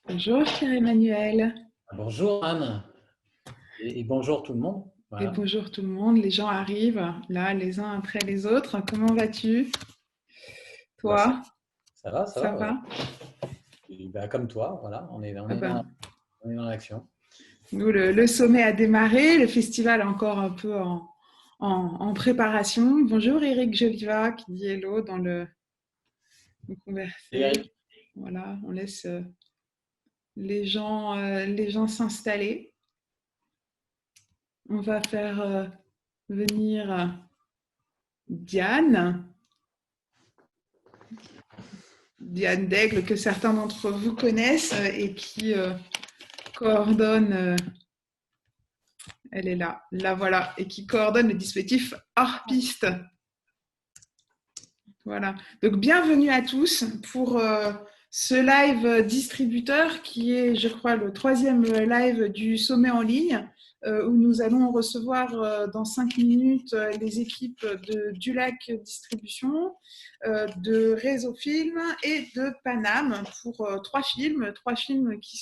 Bonjour Pierre-Emmanuel Bonjour Anne et bonjour tout le monde. et Voilà. bonjour tout le monde. Les gens arrivent là les uns après les autres. Comment vas-tu? Bah, Toi, ça va, ça ça va. va? Et bah, comme toi, voilà, on Ah est ben, on est dans l'action. nous, le sommet a démarré, le festival est encore un peu en préparation. Bonjour Eric Joliva qui dit hello dans le Et conversé. Eric, Voilà, on laisse les gens s'installer. On va faire venir Diane. Diane Daigle, que certains d'entre vous connaissent et qui coordonne, elle est là, là voilà, et qui coordonne le dispositif Harpiste. Voilà. Donc bienvenue à tous pour ce live distributeur qui est, je crois, le troisième live du sommet en ligne où nous allons recevoir dans 5 minutes les équipes de Dulac Distribution, de Réseau Film et de Paname pour trois films qui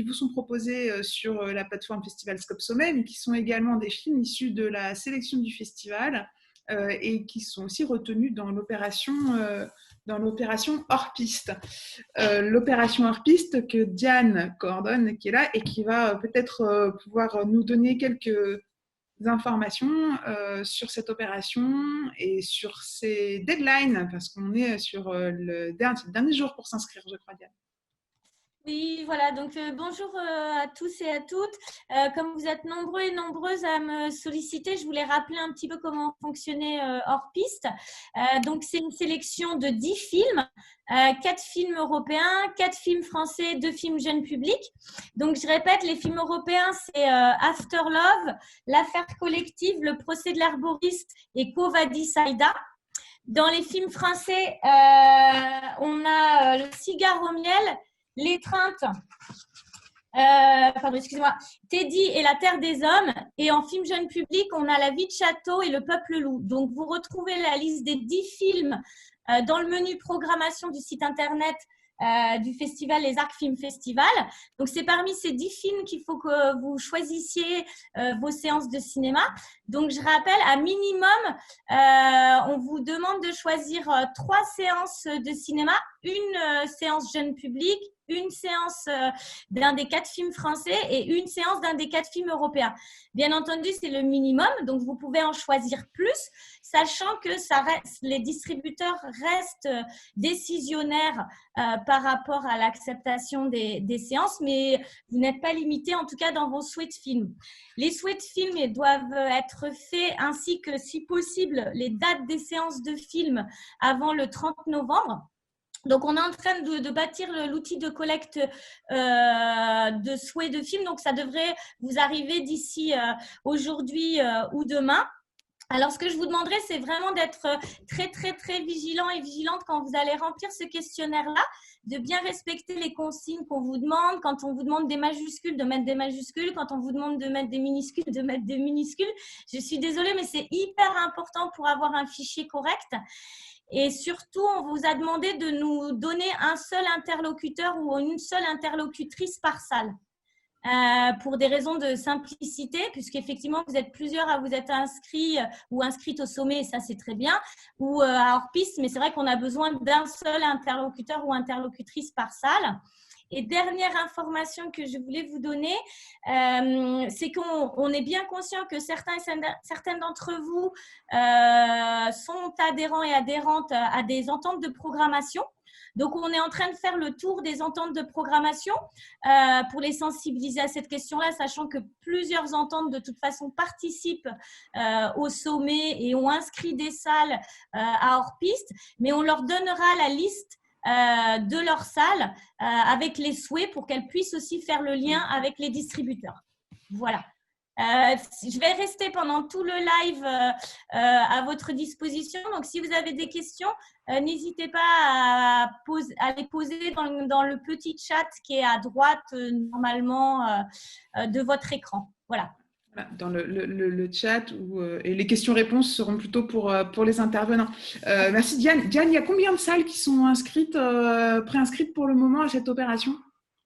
vous sont proposés sur la plateforme Festival Scope Sommet, mais qui sont également des films issus de la sélection du festival et qui sont aussi retenus dans l'opération hors piste. L'opération hors piste que Diane coordonne, qui est là et qui va peut-être pouvoir nous donner quelques informations sur cette opération et sur ses deadlines, parce qu'on est sur le dernier jour pour s'inscrire, je crois, Diane. Oui, voilà, donc bonjour à tous et à toutes. Comme vous êtes nombreux et nombreuses à me solliciter, je voulais rappeler un petit peu comment fonctionnait Hors Piste. Donc, c'est une sélection de 10 films, 4 films européens, 4 films français, 2 films jeunes publics. Donc, je répète, les films européens, c'est After Love, L'affaire collective, Le procès de l'herboriste et Kovadi Saïda. Dans les films français, on a Le cigare au miel, L'étreinte, excusez-moi, Teddy et la terre des hommes. Et en film jeune public, on a La vie de château et Le peuple loup. Donc, vous retrouvez la liste des 10 films dans le menu programmation du site internet du festival Les Arcs Film Festival. Donc, c'est parmi ces 10 films qu'il faut que vous choisissiez vos séances de cinéma. Donc, je rappelle, à minimum, on vous demande de choisir 3 séances de cinéma, une séance jeune public, une séance d'un des 4 films français et une séance d'un des 4 films européens. Bien entendu, c'est le minimum, donc vous pouvez en choisir plus, sachant que les distributeurs restent décisionnaires par rapport à l'acceptation des séances, mais vous n'êtes pas limité, en tout cas dans vos souhaits de films. Les souhaits de films doivent être faits, ainsi que, si possible, les dates des séances de films avant le 30 novembre. Donc, on est en train de bâtir l'outil de collecte de souhaits de films. Donc, ça devrait vous arriver d'ici aujourd'hui ou demain. Alors, ce que je vous demanderais, c'est vraiment d'être très, très, très vigilant et vigilante quand vous allez remplir ce questionnaire-là, de bien respecter les consignes qu'on vous demande. Quand on vous demande des majuscules, de mettre des majuscules. Quand on vous demande de mettre des minuscules, de mettre des minuscules. Je suis désolée, mais c'est hyper important pour avoir un fichier correct. Et surtout, on vous a demandé de nous donner un seul interlocuteur ou une seule interlocutrice par salle. Pour des raisons de simplicité, puisqu'effectivement, vous êtes plusieurs à vous être inscrits ou inscrites au sommet, et ça, c'est très bien, ou à hors-piste, mais c'est vrai qu'on a besoin d'un seul interlocuteur ou interlocutrice par salle. Et dernière information que je voulais vous donner, c'est qu'on est bien conscient que certaines d'entre vous sont adhérents et adhérentes à des ententes de programmation. Donc, on est en train de faire le tour des ententes de programmation pour les sensibiliser à cette question-là, sachant que plusieurs ententes, de toute façon, participent au sommet et ont inscrit des salles à hors-piste, mais on leur donnera la liste de leur salle avec les souhaits pour qu'elles puissent aussi faire le lien avec les distributeurs. Voilà. Je vais rester pendant tout le live à votre disposition. Donc, si vous avez des questions, n'hésitez pas à les poser dans le petit chat qui est à droite normalement de votre écran. Voilà. Voilà, dans le chat et les questions-réponses seront plutôt pour les intervenants. Merci Diane. Diane, il y a combien de salles qui sont préinscrites pour le moment à cette opération?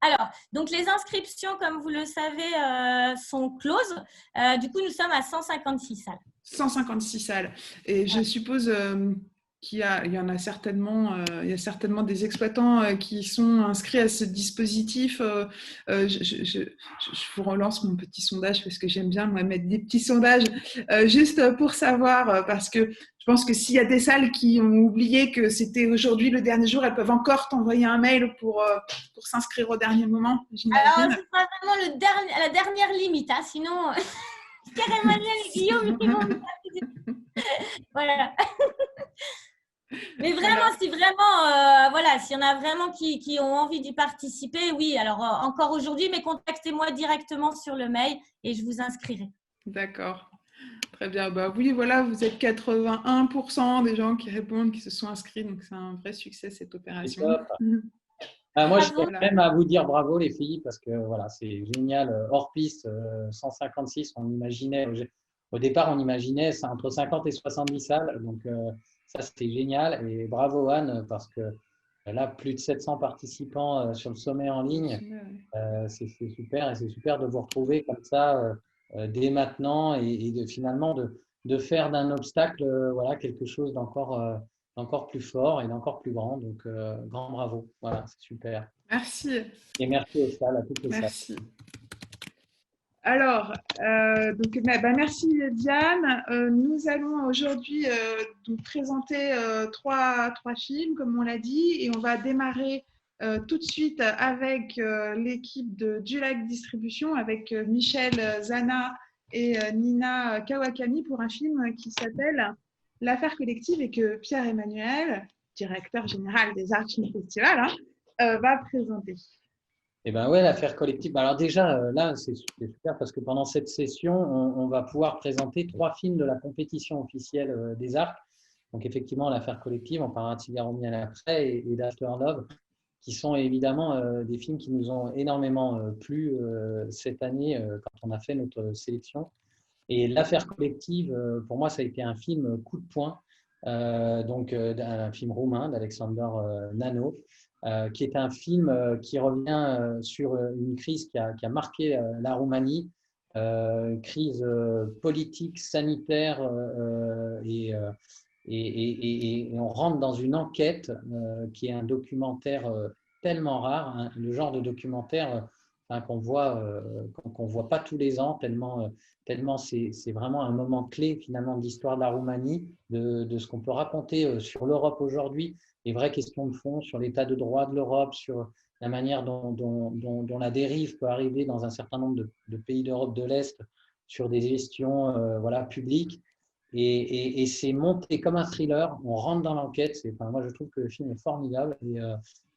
Alors, donc les inscriptions, comme vous le savez, sont closes. Du coup, nous sommes à 156 salles. 156 salles. Et je suppose il y en a certainement, il y a certainement des exploitants qui sont inscrits à ce dispositif. Je vous relance mon petit sondage parce que j'aime bien moi, mettre des petits sondages juste pour savoir, parce que je pense que s'il y a des salles qui ont oublié que c'était aujourd'hui le dernier jour, elles peuvent encore t'envoyer un mail pour s'inscrire au dernier moment, j'imagine. Alors, ce sera vraiment la dernière limite. Hein, sinon, Pierre-Emmanuel et Guillaume, ils vont nous faire... Voilà. Mais vraiment, si vraiment, voilà, s'il y en a vraiment qui ont envie d'y participer, oui, alors encore aujourd'hui, mais contactez-moi directement sur le mail et je vous inscrirai. D'accord. Très bien. Bah oui, voilà, vous êtes 81% des gens qui répondent, qui se sont inscrits, donc c'est un vrai succès cette opération. Moi, je tiens même à vous dire bravo les filles parce que voilà, c'est génial. Hors piste, 156, on imaginait, au départ, on imaginait c'est entre 50 et 70 salles, donc ça c'était génial. Et bravo Anne parce que là, plus de 700 participants sur le sommet en ligne, c'est super et c'est super de vous retrouver comme ça dès maintenant et finalement de faire d'un obstacle voilà, quelque chose d'encore plus fort et d'encore plus grand. Donc, grand bravo. Voilà, c'est super. Merci. Et merci aux salles, à toutes les salles. Merci. Alors, merci Diane. Nous allons aujourd'hui présenter trois films, comme on l'a dit, et on va démarrer tout de suite avec l'équipe de Dulac Distribution, avec Michel Zana et Nina Kawakami pour un film qui s'appelle L'affaire collective et que Pierre-Emmanuel, directeur général des Arts Film Festival, va présenter. Eh bien, ouais, l'affaire collective. Alors déjà, là, c'est super parce que pendant cette session, on va pouvoir présenter 3 films de la compétition officielle des Arcs. Donc, effectivement, l'affaire collective, on parlera de Cigarro Miel après et d'After Love, qui sont évidemment des films qui nous ont énormément plu cette année quand on a fait notre sélection. Et l'affaire collective, pour moi, ça a été un film coup de poing, un film roumain d'Alexander Nano, qui est un film qui revient sur une crise qui a marqué la Roumanie, une crise politique, sanitaire, et on rentre dans une enquête qui est un documentaire tellement rare, hein, le genre de documentaire qu'on voit pas tous les ans, tellement c'est vraiment un moment clé finalement de l'histoire de la Roumanie, de ce qu'on peut raconter sur l'Europe aujourd'hui, les vraies questions de fond sur l'état de droit de l'Europe, sur la manière dont la dérive peut arriver dans un certain nombre de pays d'Europe de l'Est sur des gestions publiques. Et c'est monté comme un thriller, on rentre dans l'enquête. Moi, je trouve que le film est formidable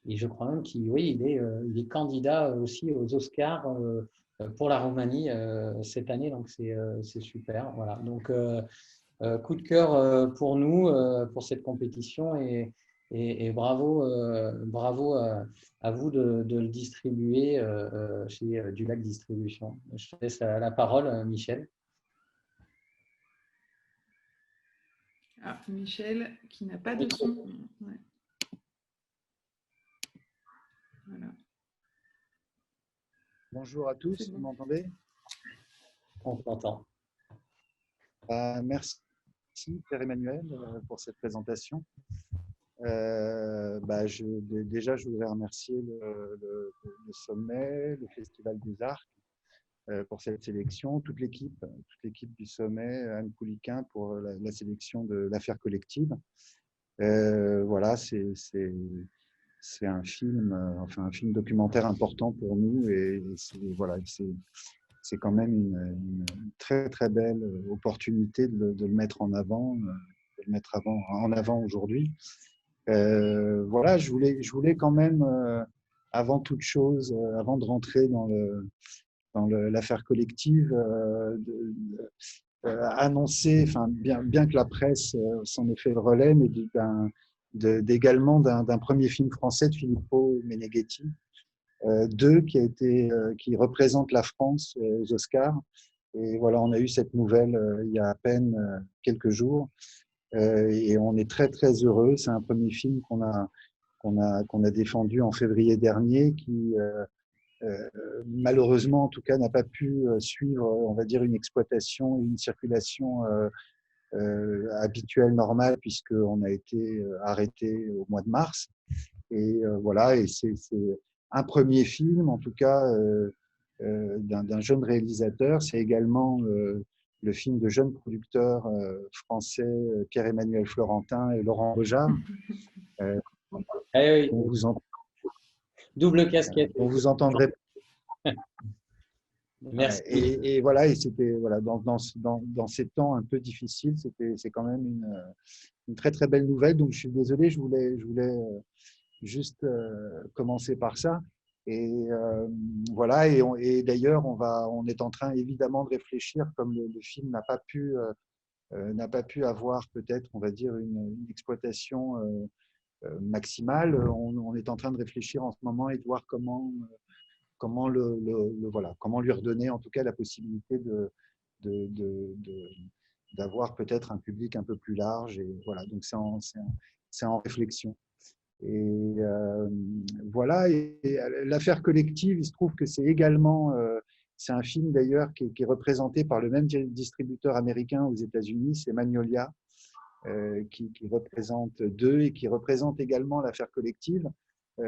et je crois même qu'il est candidat aussi aux Oscars pour la Roumanie cette année, donc c'est super. Voilà. Donc, coup de cœur pour nous, pour cette compétition et bravo à vous de le distribuer chez Dulac Distribution. Je te laisse la parole, Michel. Ah, Michel, qui n'a pas de son. Ouais. Voilà. Bonjour à tous, vous m'entendez? On t'entend. Merci Pierre-Emmanuel pour cette présentation. Déjà, je voudrais remercier le sommet, le Festival des Arcs pour cette sélection, toute l'équipe du sommet, Anne Pouliquin pour la sélection de l'affaire collective. Voilà, c'est un film, un film documentaire important pour nous et c'est quand même une très très belle opportunité de le mettre en avant, en avant aujourd'hui. Voilà, je voulais quand même, avant toute chose, avant de rentrer dans l'affaire collective, annoncer, bien que la presse s'en ait fait le relais, mais également d'un premier film français de Filippo Meneghetti, qui représente la France aux Oscars, Et voilà, on a eu cette nouvelle il y a à peine quelques jours. Et on est très, très heureux. C'est un premier film qu'on a défendu en février dernier, qui malheureusement, en tout cas, n'a pas pu suivre, on va dire, une exploitation et une circulation habituelle, normale, puisqu'on a été arrêté au mois de mars. Et voilà, et c'est un premier film, en tout cas, d'un jeune réalisateur. C'est également le film de jeunes producteurs français, Pierre-Emmanuel Florentin et Laurent Rojard. Oui. Double casquette. On vous entendrait. Merci. Et voilà, et c'était voilà, dans ces temps un peu difficiles, c'est quand même une très très belle nouvelle. Donc je suis désolé, je voulais juste commencer par ça. Et voilà, et d'ailleurs on est en train évidemment de réfléchir, comme le film n'a pas pu avoir peut-être, on va dire, une exploitation maximale. On est en train de réfléchir en ce moment et de voir comment comment lui redonner en tout cas la possibilité d'avoir peut-être un public un peu plus large. Et voilà, donc c'est en réflexion. Et voilà, et l'affaire collective, il se trouve que c'est également, c'est un film d'ailleurs qui est représenté par le même distributeur américain aux États-Unis, c'est Magnolia, qui représente Deux et qui représente également l'affaire collective.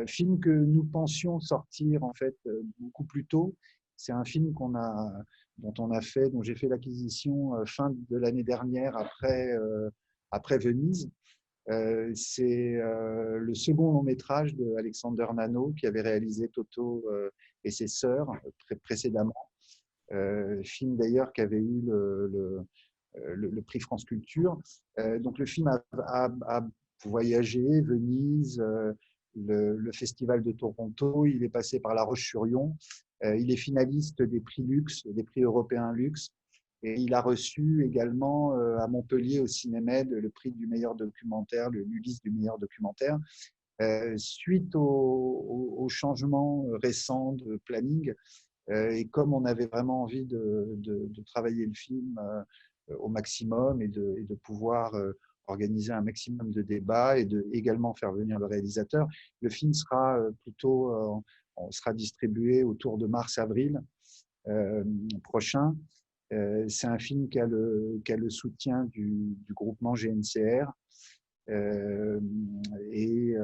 Film que nous pensions sortir en fait beaucoup plus tôt. C'est un film dont j'ai fait l'acquisition fin de l'année dernière après Venise. C'est le second long métrage d'Alexander Nano, qui avait réalisé Toto et ses sœurs précédemment. Film d'ailleurs qui avait eu le prix France Culture. Donc le film a voyagé, Venise, le Festival de Toronto, il est passé par La Roche-sur-Yon, il est finaliste des prix Lux, des prix européens Lux, et il a reçu également à Montpellier au Cinémed le prix du meilleur documentaire, l'Ulysse du meilleur documentaire. Suite au changement récent de planning, et comme on avait vraiment envie de travailler le film au maximum et de pouvoir organiser un maximum de débats et également faire venir le réalisateur, le film sera sera distribué autour de mars-avril prochain. C'est un film qui a le soutien du groupement GNCR. Et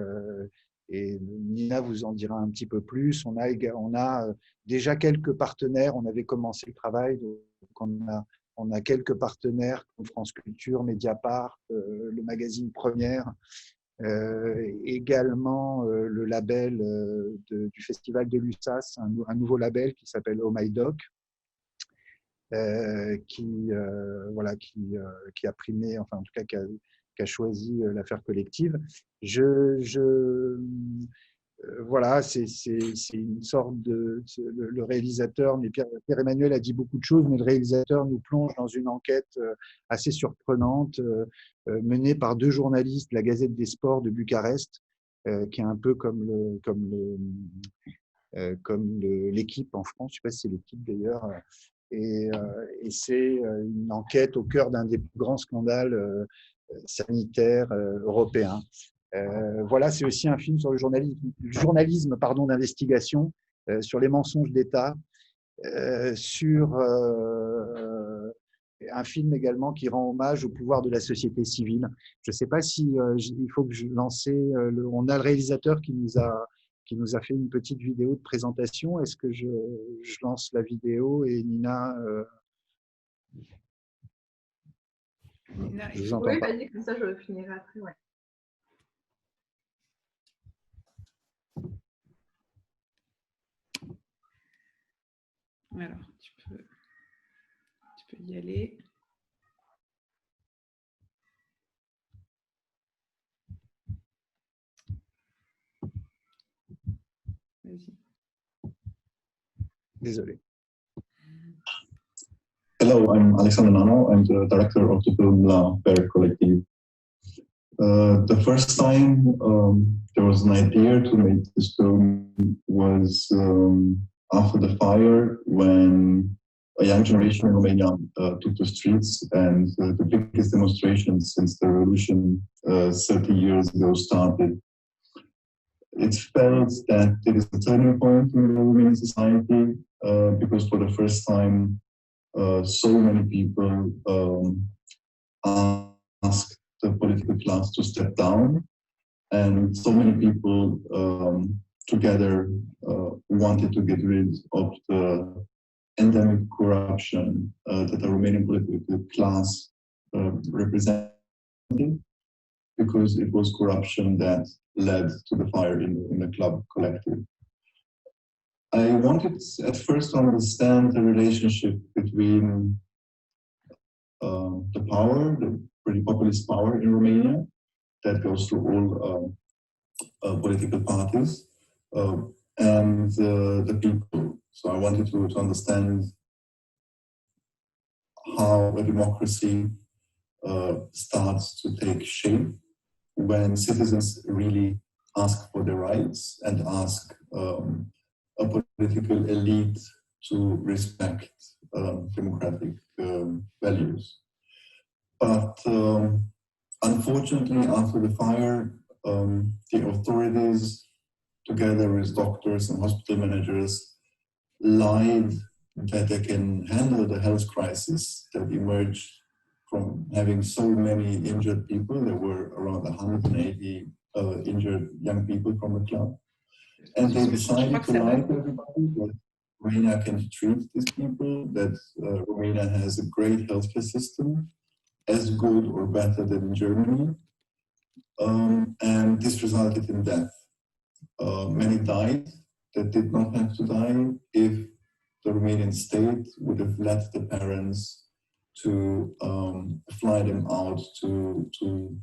Nina vous en dira un petit peu plus. On a déjà quelques partenaires. On avait commencé le travail, donc on a quelques partenaires comme France Culture, Mediapart, le magazine Première, également le label du Festival de Lussas, un nouveau label qui s'appelle Oh My Doc, qui a primé, enfin en tout cas qui a choisi l'affaire collective. Voilà, c'est une sorte le réalisateur, mais Pierre-Emmanuel a dit beaucoup de choses, mais le réalisateur nous plonge dans une enquête assez surprenante, menée par deux journalistes de la Gazette des Sports de Bucarest, qui est un peu comme l'équipe en France, je ne sais pas si c'est l'équipe d'ailleurs, et c'est une enquête au cœur d'un des plus grands scandales sanitaires européens. Voilà, c'est aussi un film sur le journalisme d'investigation, sur les mensonges d'État, sur un film également qui rend hommage au pouvoir de la société civile. Je ne sais pas si il faut que je lance. On a le réalisateur qui nous a fait une petite vidéo de présentation. Est-ce que je lance la vidéo et Nina je vous entends pas. Oui, vas-y, comme ça je finirai après. Ouais. Alors, tu peux y aller. Vas-y. Désolé. Hello, I'm Alexander Nano. I'm the director of the film La Affaire Collective. The first time there was an idea to make this film was after the fire, when a young generation in Romania took to streets, and the biggest demonstration since the revolution 30 years ago started. It felt that it is a turning point in the Romanian society because for the first time, so many people asked the political class to step down, and so many people together wanted to get rid of the endemic corruption that the Romanian political class represented, because it was corruption that led to the fire in the club collective. I wanted at first to understand the relationship between the power, the pretty populist power in Romania, that goes through all political parties, and the people. So I wanted to understand how a democracy starts to take shape when citizens really ask for their rights and ask a political elite to respect democratic values. But unfortunately, after the fire, the authorities, together with doctors and hospital managers, lied that they can handle the health crisis that emerged from having so many injured people. There were around 180 injured young people from the club. And they decided to lie to everybody that Romania can treat these people, that Romania has a great healthcare system, as good or better than in Germany. And this resulted in death. Many died that did not have to die if the Romanian state would have let the parents to fly them out to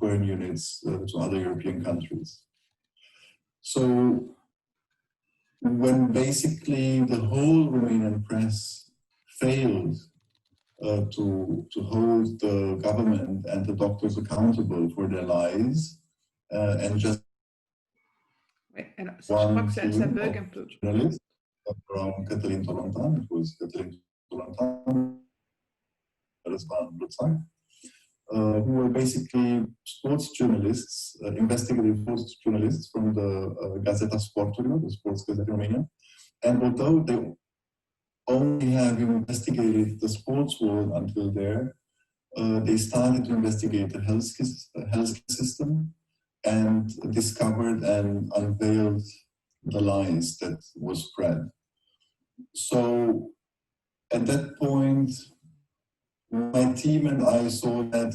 burn units to other European countries. So when basically the whole Romanian press failed to hold the government and the doctors accountable for their lies, and just alors, je crois que ça bug un peu. Journalist around Cătălin Tolontan, it was Cătălin Tolontan, who were basically sports journalists, investigative sports journalists from the Gazeta Sportului, the Sports Gazette Romania. And although they only have investigated the sports world until there, they started to investigate the health system and discovered and unveiled the lies that was spread. So at that point, my team and I saw that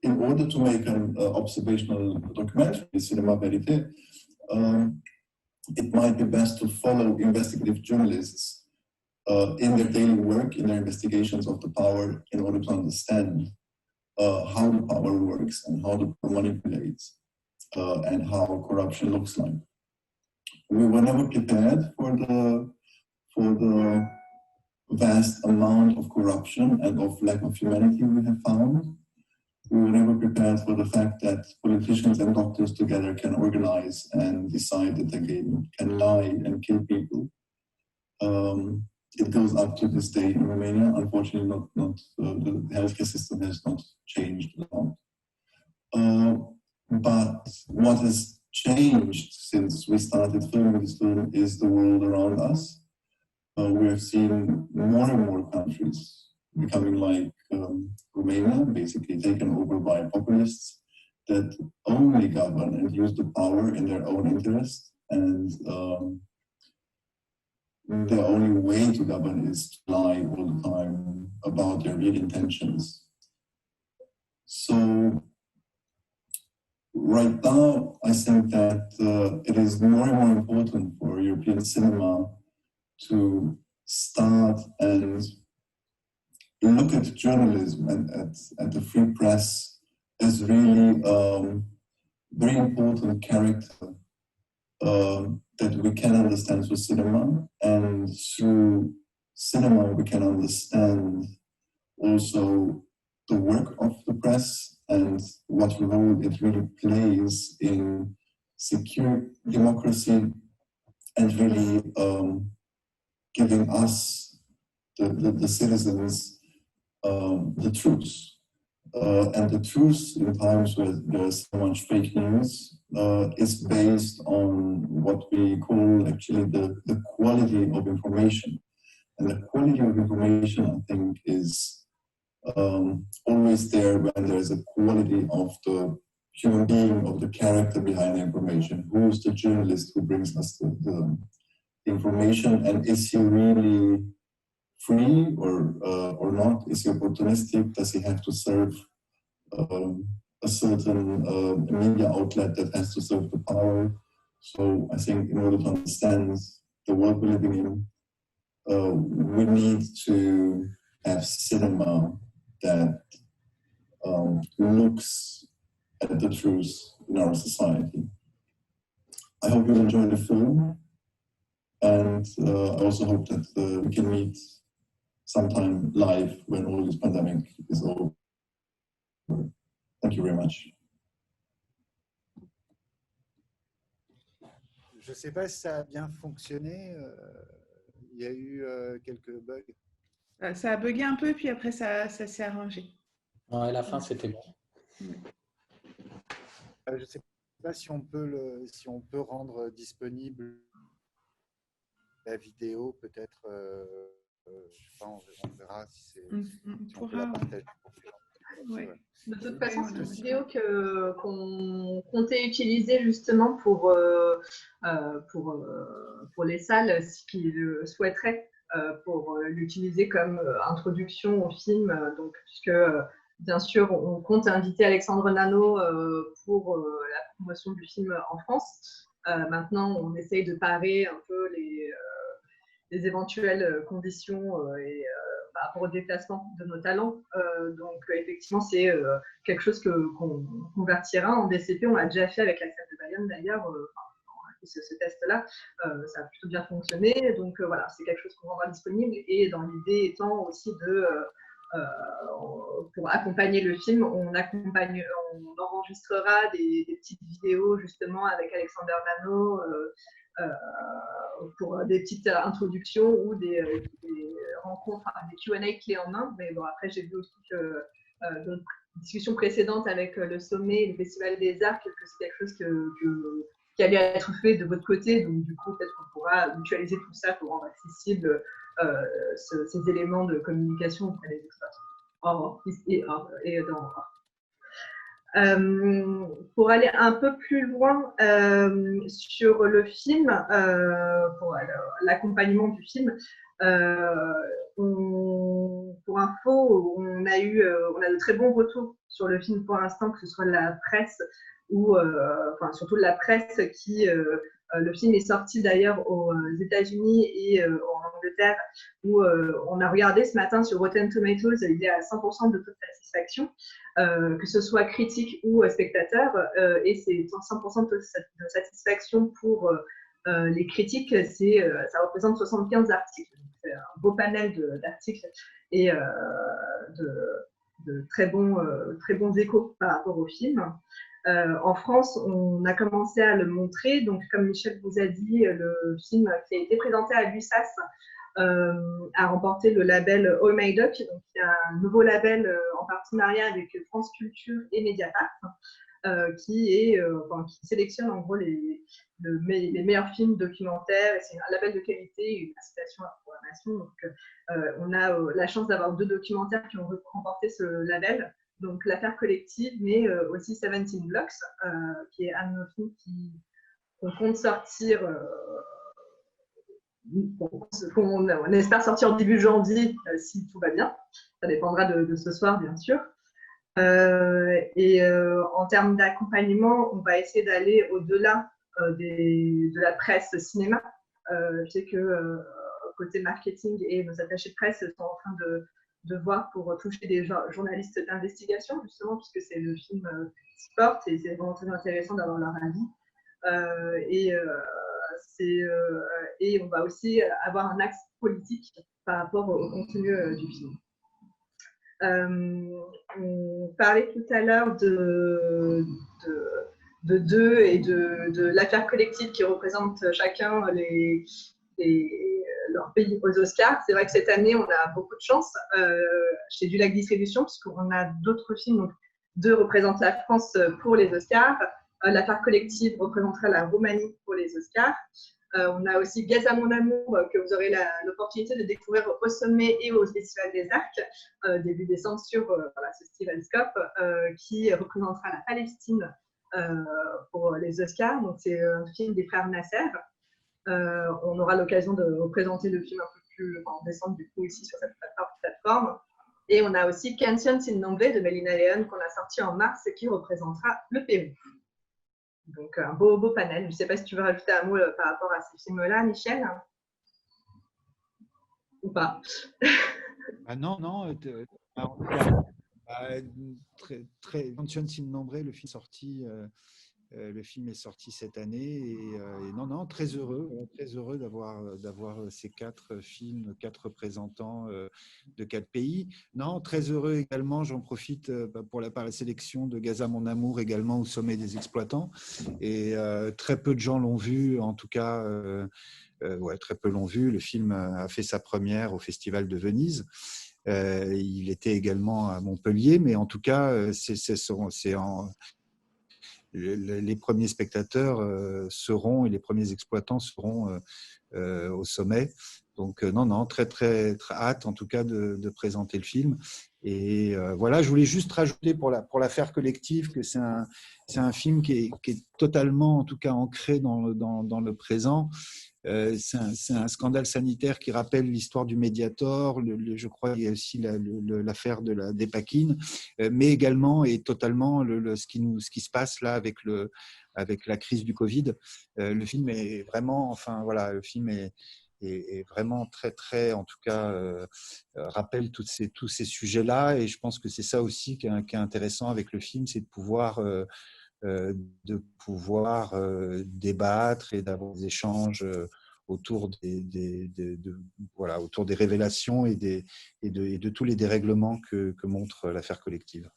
in order to make an observational documentary, Cinema Verite, it might be best to follow investigative journalists in their daily work, in their investigations of the power, in order to understand how the power works and how the power manipulates and how corruption looks like. We were never prepared for the vast amount of corruption and of lack of humanity we have found. We were never prepared for the fact that politicians and doctors together can organize and decide that they can lie and kill people. It goes up to this day in Romania. Unfortunately, the healthcare system has not changed a lot. But what has changed since we started filming this film is the world around us. We have seen more and more countries becoming like Romania, basically taken over by populists that only govern and use the power in their own interest, and the only way to govern is to lie all the time about their real intentions. So right now, I think that it is more and more important for European cinema to start and look at journalism and at the free press as really very important character that we can understand through cinema, and through cinema we can understand also the work of the press and what role it really plays in secure democracy and really giving us the citizens the truth. And the truth in times where there's so much fake news is based on what we call actually the quality of information. And the quality of information, I think, is always there when there's a quality of the human being, of the character behind the information. Who's the journalist who brings us the information, and is he really free or not? Is he opportunistic? Does he have to serve a certain media outlet that has to serve the power? So I think in order to understand the world we're living in, we need to have cinema that looks at the truth in our society. I hope you enjoy the film, and I also hope that we can meet sometime live when all this pandemic is over. Thank you very much. Je ne sais pas si ça a bien fonctionné. Il y a eu quelques bugs. Ça a bugué un peu, puis après ça s'est arrangé. Ouais, à la fin, c'était bon. Je ne sais pas si on peut rendre disponible la vidéo, peut-être. Je sais pas, on verra si on peut la partager. Ouais. De toute façon, c'est une vidéo qu'on comptait utiliser justement pour les salles qui le souhaiteraient, pour l'utiliser comme introduction au film. Donc, puisque bien sûr, on compte inviter Alexandre Nano pour la promotion du film en France. Maintenant, on essaye de parer un peu les éventuelles conditions par rapport au déplacement de nos talents. Donc, effectivement, c'est quelque chose qu'on convertira en DCP. On l'a déjà fait avec la salle de Bayonne, d'ailleurs. Ce test-là, ça a plutôt bien fonctionné. Donc, voilà, c'est quelque chose qu'on rendra disponible. Et dans l'idée étant aussi pour accompagner le film, on enregistrera des petites vidéos, justement, avec Alexandre Nano, pour des petites introductions ou des rencontres, des Q&A clés en main. Mais bon, après, j'ai vu aussi que dans une discussion précédente avec le Sommet, le Festival des Arts, que c'est quelque chose qui allait être fait de votre côté. Donc, du coup, peut-être qu'on pourra mutualiser tout ça pour rendre accessible ces éléments de communication auprès des experts. Pour aller un peu plus loin sur le film, pour l'accompagnement du film, pour info, on a de très bons retours sur le film pour l'instant, que ce soit la presse ou surtout la presse qui le film est sorti d'ailleurs aux États-Unis et en Angleterre, où on a regardé ce matin sur Rotten Tomatoes, il est à 100% de taux de satisfaction, que ce soit critique ou spectateur, et c'est 100% de satisfaction pour les critiques. Ça représente 75 articles, c'est un beau panel d'articles et de très bons échos par rapport au film. En France, on a commencé à le montrer. Donc, comme Michel vous a dit, le film qui a été présenté à l'USAS a remporté le label All My Doc. Donc, il y a un nouveau label en partenariat avec France Culture et Mediapart qui sélectionne en gros les meilleurs films documentaires. C'est un label de qualité, une incitation à la programmation. Donc, on a la chance d'avoir 2 documentaires qui ont remporté ce label. Donc, L'Affaire collective, mais aussi 17 Blocks, qui est un de nos films qu'on compte sortir, qu'on espère sortir début janvier, si tout va bien. Ça dépendra de ce soir, bien sûr. En termes d'accompagnement, on va essayer d'aller au-delà de la presse cinéma. Je sais que côté marketing et nos attachés de presse sont en train de voir pour toucher des journalistes d'investigation, justement, puisque c'est le film qui porte et c'est vraiment très intéressant d'avoir leur avis. Et on va aussi avoir un axe politique par rapport au contenu du film. On parlait tout à l'heure de deux et de l'affaire collective qui représente chacun leur pays aux Oscars. C'est vrai que cette année, on a beaucoup de chance chez Dulac Distribution, puisqu'on a d'autres films. Donc, 2 représentent la France pour les Oscars. L'affaire collective représentera la Roumanie pour les Oscars. On a aussi Gaz à mon amour, que vous aurez l'opportunité de découvrir au Sommet et au Festival des Arcs, début décembre sur ce Festivalscope, qui représentera la Palestine pour les Oscars. Donc, c'est un film des frères Nasser. On aura l'occasion de représenter le film un peu plus en décembre, du coup, ici sur cette plateforme. Et on a aussi Canción sin nombre de Melina León qu'on a sorti en mars et qui représentera le Pérou. Donc, un beau panel. Je ne sais pas si tu veux rajouter un mot par rapport à ces films-là, Michel, ou pas? Non. Canción sin nombre, le film est sorti cette année et non, très heureux d'avoir ces 4 films, 4 représentants de 4 pays. Non, très heureux également, j'en profite pour la sélection de Gaza mon amour également au Sommet des exploitants. Et très peu de gens l'ont vu, en tout cas, très peu l'ont vu. Le film a fait sa première au Festival de Venise. Il était également à Montpellier, mais en tout cas, les premiers spectateurs seront et les premiers exploitants seront au sommet. Donc non, très hâte en tout cas de présenter le film. Et voilà, je voulais juste rajouter pour l'affaire collective que c'est un film qui est totalement en tout cas ancré dans le présent. C'est un scandale sanitaire qui rappelle l'histoire du Mediator, je crois qu'il y a aussi l'affaire des Paquines, mais également et totalement ce qui se passe là avec la crise du Covid. Le film est vraiment, le film est vraiment très, en tout cas, rappelle tous ces sujets-là, et je pense que c'est ça aussi qui est intéressant avec le film, c'est de pouvoir débattre et d'avoir des échanges autour autour des révélations et de tous les dérèglements que montre l'affaire collective.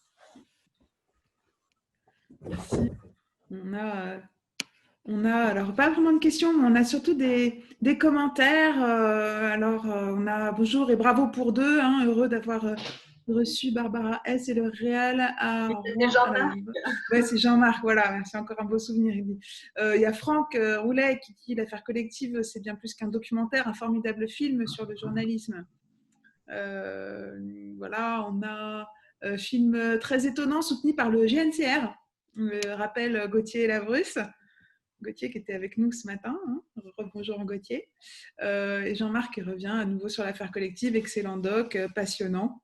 Merci. On a alors pas vraiment de questions, mais on a surtout des commentaires. On a bonjour et bravo pour 2, heureux d'avoir reçu Barbara S. et le Réal à C'est Jean-Marc. Ouais, c'est Jean-Marc, voilà, c'est encore un beau souvenir. Il y a Franck Roulet qui dit l'affaire collective, c'est bien plus qu'un documentaire, un formidable film sur le journalisme. Voilà, on a un film très étonnant soutenu par le GNCR, rappelle Gauthier Lavrus. Gauthier qui était avec nous ce matin. Bonjour Gauthier. Et Jean-Marc revient à nouveau sur l'affaire collective. Excellent doc, passionnant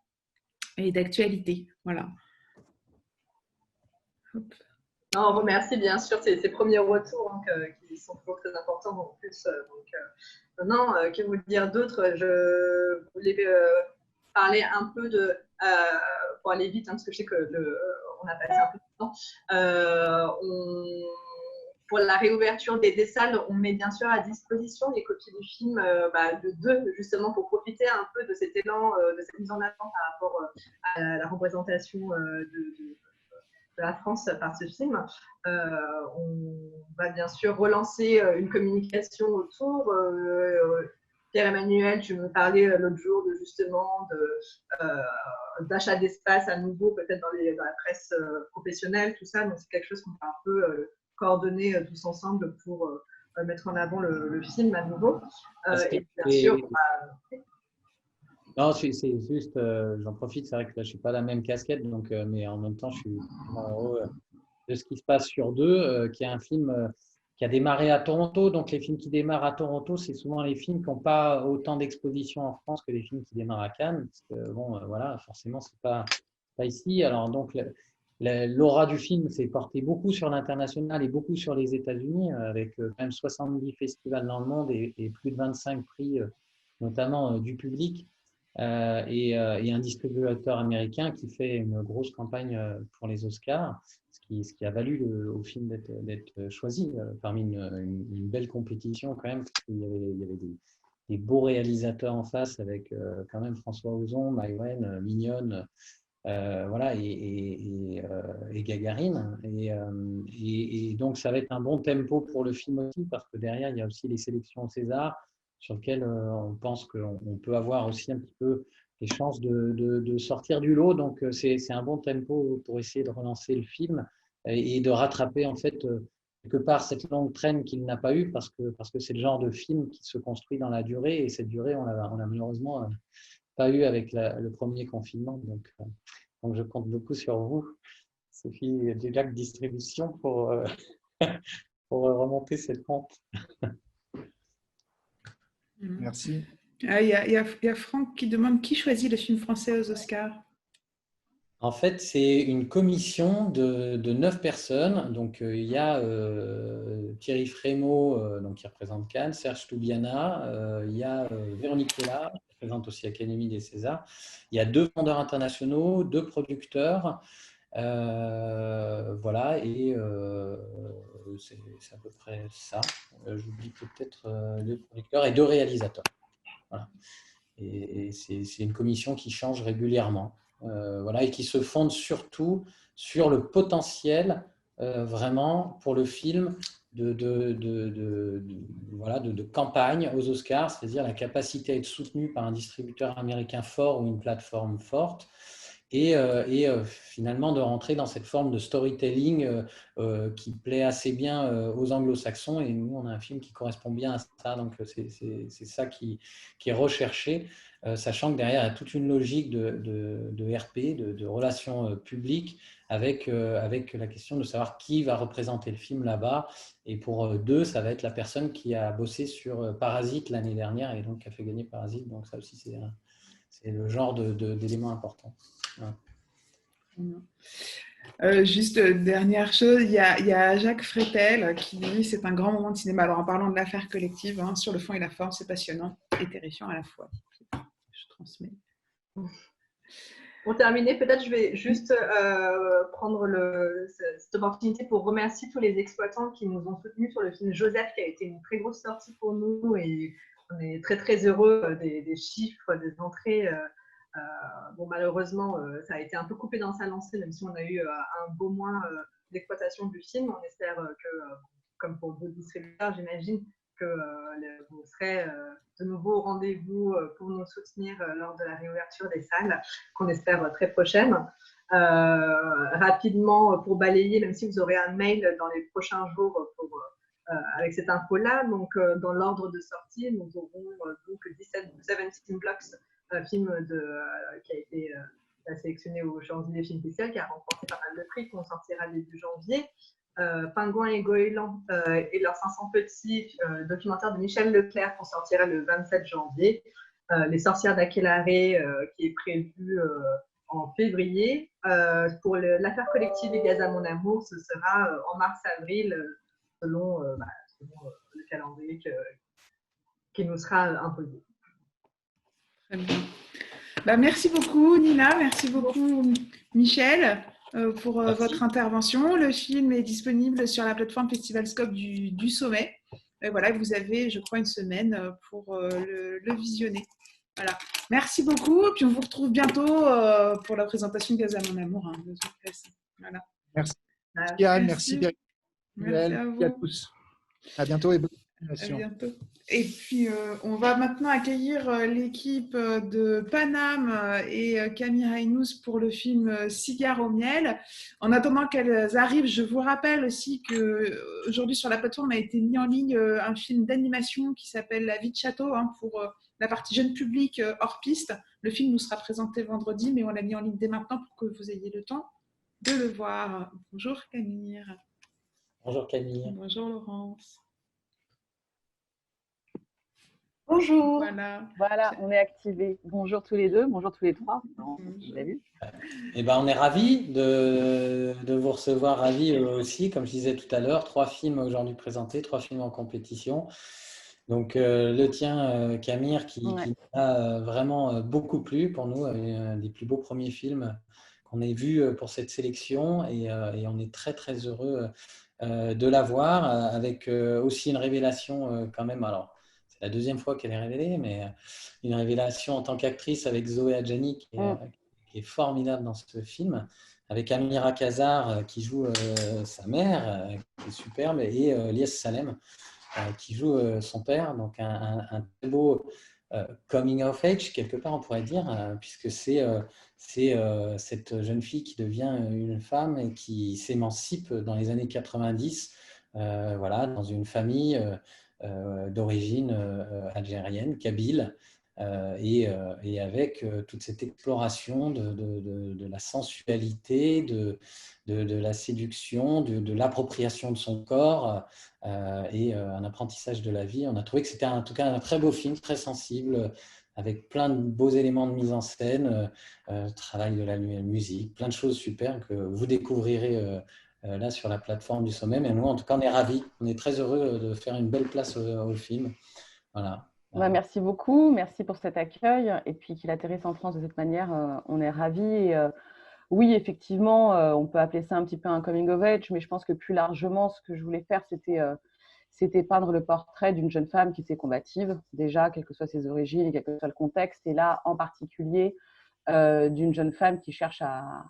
et d'actualité. Voilà. Hop. On remercie bien sûr ces premiers retours qui sont toujours très importants en plus. Que vous dire d'autre? Je voulais parler un peu pour aller vite, parce que je sais qu'on a passé un peu de temps. Pour la réouverture des salles, on met bien sûr à disposition les copies du film de 2, justement pour profiter un peu de cet élan, de cette mise en avant par rapport à la représentation de la France par ce film. On va bien sûr relancer une communication autour. Pierre-Emmanuel, tu me parlais l'autre jour d'achat d'espace à nouveau, peut-être dans la presse professionnelle, tout ça. Donc c'est quelque chose qu'on va un peu coordonner tous ensemble pour mettre en avant le film à nouveau. Et bien sûr, non, c'est juste, j'en profite, c'est vrai que là, je ne suis pas la même casquette, donc, mais en même temps, je suis vraiment heureux de ce qui se passe sur 2, qui est un film qui a démarré à Toronto. Donc, les films qui démarrent à Toronto, c'est souvent les films qui n'ont pas autant d'exposition en France que les films qui démarrent à Cannes. Parce que, voilà, forcément, ce n'est pas ici. Alors, donc, l'aura du film s'est portée beaucoup sur l'international et beaucoup sur les États-Unis, avec quand même 70 festivals dans le monde et plus de 25 prix, notamment du public. Et un distributeur américain qui fait une grosse campagne pour les Oscars, ce qui a valu au film d'être choisi parmi une belle compétition quand même, parce qu'il y avait des beaux réalisateurs en face avec quand même François Ozon, Maïwenn, Mignonne, voilà, et Gagarine. Et donc, ça va être un bon tempo pour le film aussi, parce que derrière, il y a aussi les sélections au César. sur lequel on pense qu'on peut avoir aussi un petit peu les chances de sortir du lot. Donc, c'est un bon tempo pour essayer de relancer le film et de rattraper, en fait, quelque part, cette longue traîne qu'il n'a pas eue, parce que c'est le genre de film qui se construit dans la durée, et cette durée, on l'a malheureusement pas eu avec le premier confinement. Donc, je compte beaucoup sur vous, Sophie du Lac Distribution, pour remonter cette pente. Merci. Il y a Franck qui demande qui choisit le film français aux Oscars. En fait, c'est une commission de 9 personnes. Donc, il y a Thierry Frémaux, donc, qui représente Cannes, Serge Toubiana, il y a Véronique Tella, qui représente aussi l'Académie des Césars. Il y a 2 vendeurs internationaux, 2 producteurs. Voilà, et c'est à peu près ça. J'oublie peut-être 2 producteurs et 2 réalisateurs. Voilà. Et c'est une commission qui change régulièrement. Voilà, et qui se fonde surtout sur le potentiel vraiment pour le film de campagne aux Oscars, c'est-à-dire la capacité à être soutenu par un distributeur américain fort ou une plateforme forte, et finalement de rentrer dans cette forme de storytelling qui plaît assez bien aux anglo-saxons, et nous on a un film qui correspond bien à ça, donc c'est ça qui est recherché, sachant que derrière il y a toute une logique de RP, de relations publiques, avec la question de savoir qui va représenter le film là-bas, et pour 2, ça va être la personne qui a bossé sur Parasite l'année dernière, et donc qui a fait gagner Parasite, donc ça aussi c'est le genre d'éléments importants. Juste dernière chose, il y a Jacques Frétel qui dit c'est un grand moment de cinéma. Alors en parlant de l'affaire collective, sur le fond et la forme, c'est passionnant et terrifiant à la fois. Je transmets. Pour terminer, peut-être je vais juste prendre cette opportunité pour remercier tous les exploitants qui nous ont soutenus sur le film Joseph, qui a été une très grosse sortie pour nous, et on est très très heureux des chiffres, des entrées. Bon, malheureusement, ça a été un peu coupé dans sa lancée, même si on a eu un beau mois d'exploitation du film. On espère que, comme pour d'autres distributeurs, j'imagine que vous serez de nouveau au rendez-vous pour nous soutenir lors de la réouverture des salles, qu'on espère très prochaine. Rapidement, pour balayer, même si vous aurez un mail dans les prochains jours avec cette info-là, donc dans l'ordre de sortie, nous aurons donc 17 Blocks, un film qui a été sélectionné au Champs-Élysées Film Festival, qui a remporté pas mal de prix, qu'on sortira début janvier. Pingouin et Goéland et leurs 500 petits, documentaire de Michel Leclerc, qu'on sortira le 27 janvier. Les Sorcières d'Aquelarre, qui est prévu en février. Pour l'affaire collective et Gaz à mon amour, ce sera en mars-avril, selon le calendrier qui nous sera imposé. Très bien. Merci beaucoup Nina, merci beaucoup Michel pour votre intervention. Le film est disponible sur la plateforme Festivalscope du Sommet. Et voilà, vous avez, je crois, une semaine pour le visionner. Voilà. Merci beaucoup. Puis on vous retrouve bientôt pour la présentation de Gaz à mon amour. Voilà. Merci. Merci à tous. À bientôt et bonne continuation. À bientôt. Et puis, on va maintenant accueillir l'équipe de Paname et Camille Reynous pour le film Cigare au miel. En attendant qu'elles arrivent, je vous rappelle aussi qu'aujourd'hui, sur la plateforme, a été mis en ligne un film d'animation qui s'appelle La vie de château, pour la partie jeune public hors piste. Le film nous sera présenté vendredi, mais on l'a mis en ligne dès maintenant pour que vous ayez le temps de le voir. Bonjour Camille. Bonjour Camille. Bonjour Laurence. Bonjour. Voilà, on est activés. Bonjour tous les deux, bonjour tous les trois. Vous avez vu ? Eh ben, on est ravis de vous recevoir, ravis aussi. Comme je disais tout à l'heure, 3 films aujourd'hui présentés, 3 films en compétition. Donc, le tien, Camille, qui a vraiment beaucoup plu pour nous, un des plus beaux premiers films qu'on ait vu pour cette sélection. Et on est très, très heureux de l'avoir, avec aussi une révélation quand même. Alors, c'est la 2e fois qu'elle est révélée, mais une révélation en tant qu'actrice avec Zoé Adjani qui est formidable dans ce film, avec Amira Kazar qui joue sa mère, qui est superbe, et Lies Salem, qui joue son père, donc un très beau coming of age, quelque part on pourrait dire, puisque c'est cette jeune fille qui devient une femme et qui s'émancipe dans les années 90, voilà, dans une famille d'origine algérienne, kabyle, et avec toute cette exploration de la sensualité, de la séduction, de l'appropriation de son corps et un apprentissage de la vie. On a trouvé que c'était en tout cas un très beau film, très sensible, avec plein de beaux éléments de mise en scène, travail de la musique, plein de choses super que vous découvrirez là sur la plateforme du Sommet. Mais nous, en tout cas, on est ravis, on est très heureux de faire une belle place au film. Voilà. Merci beaucoup, merci pour cet accueil. Et puis qu'il atterrisse en France de cette manière, on est ravis. Et, oui, effectivement, on peut appeler ça un petit peu un coming of age, mais je pense que plus largement, ce que je voulais faire, c'était peindre le portrait d'une jeune femme qui était combative, déjà, quelles que soient ses origines et quel que soit le contexte. Et là, en particulier, d'une jeune femme qui cherche à